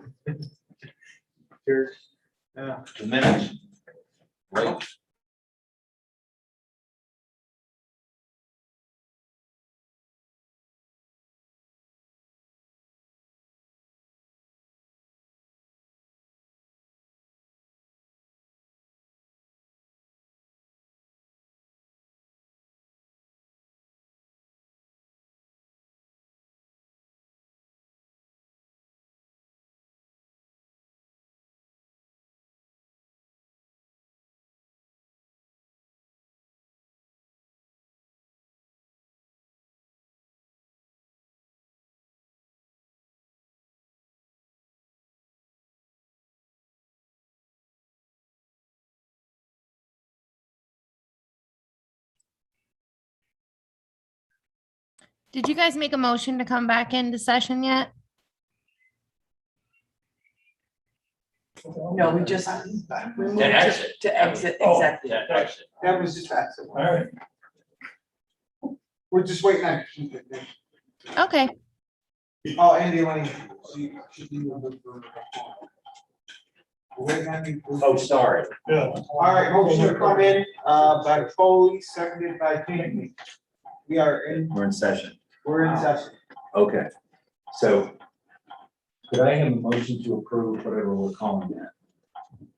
Cheers. Yeah. The minutes. Right. Did you guys make a motion to come back into session yet? No, we just, we moved exit. to exit, Oh. exactly. Yeah, exit. That was just that. All right. We're just waiting on. Okay. Oh, Andy Lane. Waiting on you. Oh, sorry. Yeah. All right, motion to come in, by Foley, seconded by Kennedy. We are in, We're in session. we're in session. Okay. So could I have a motion to approve whatever we're calling that?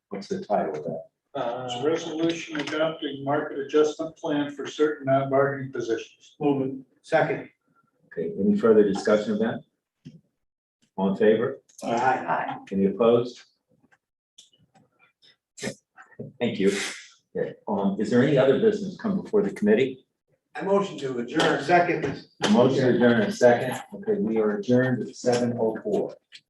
What's the title of that? It's a resolution adopting market adjustment plan for certain non-bargaining positions. Move it. Second. Okay, any further discussion of that? All in favor? Aye. Any opposed? Thank you. Okay, is there any other business come before the committee? I motion to adjourn. Second. The motion to adjourn in a second. Okay, we are adjourned at 7:04.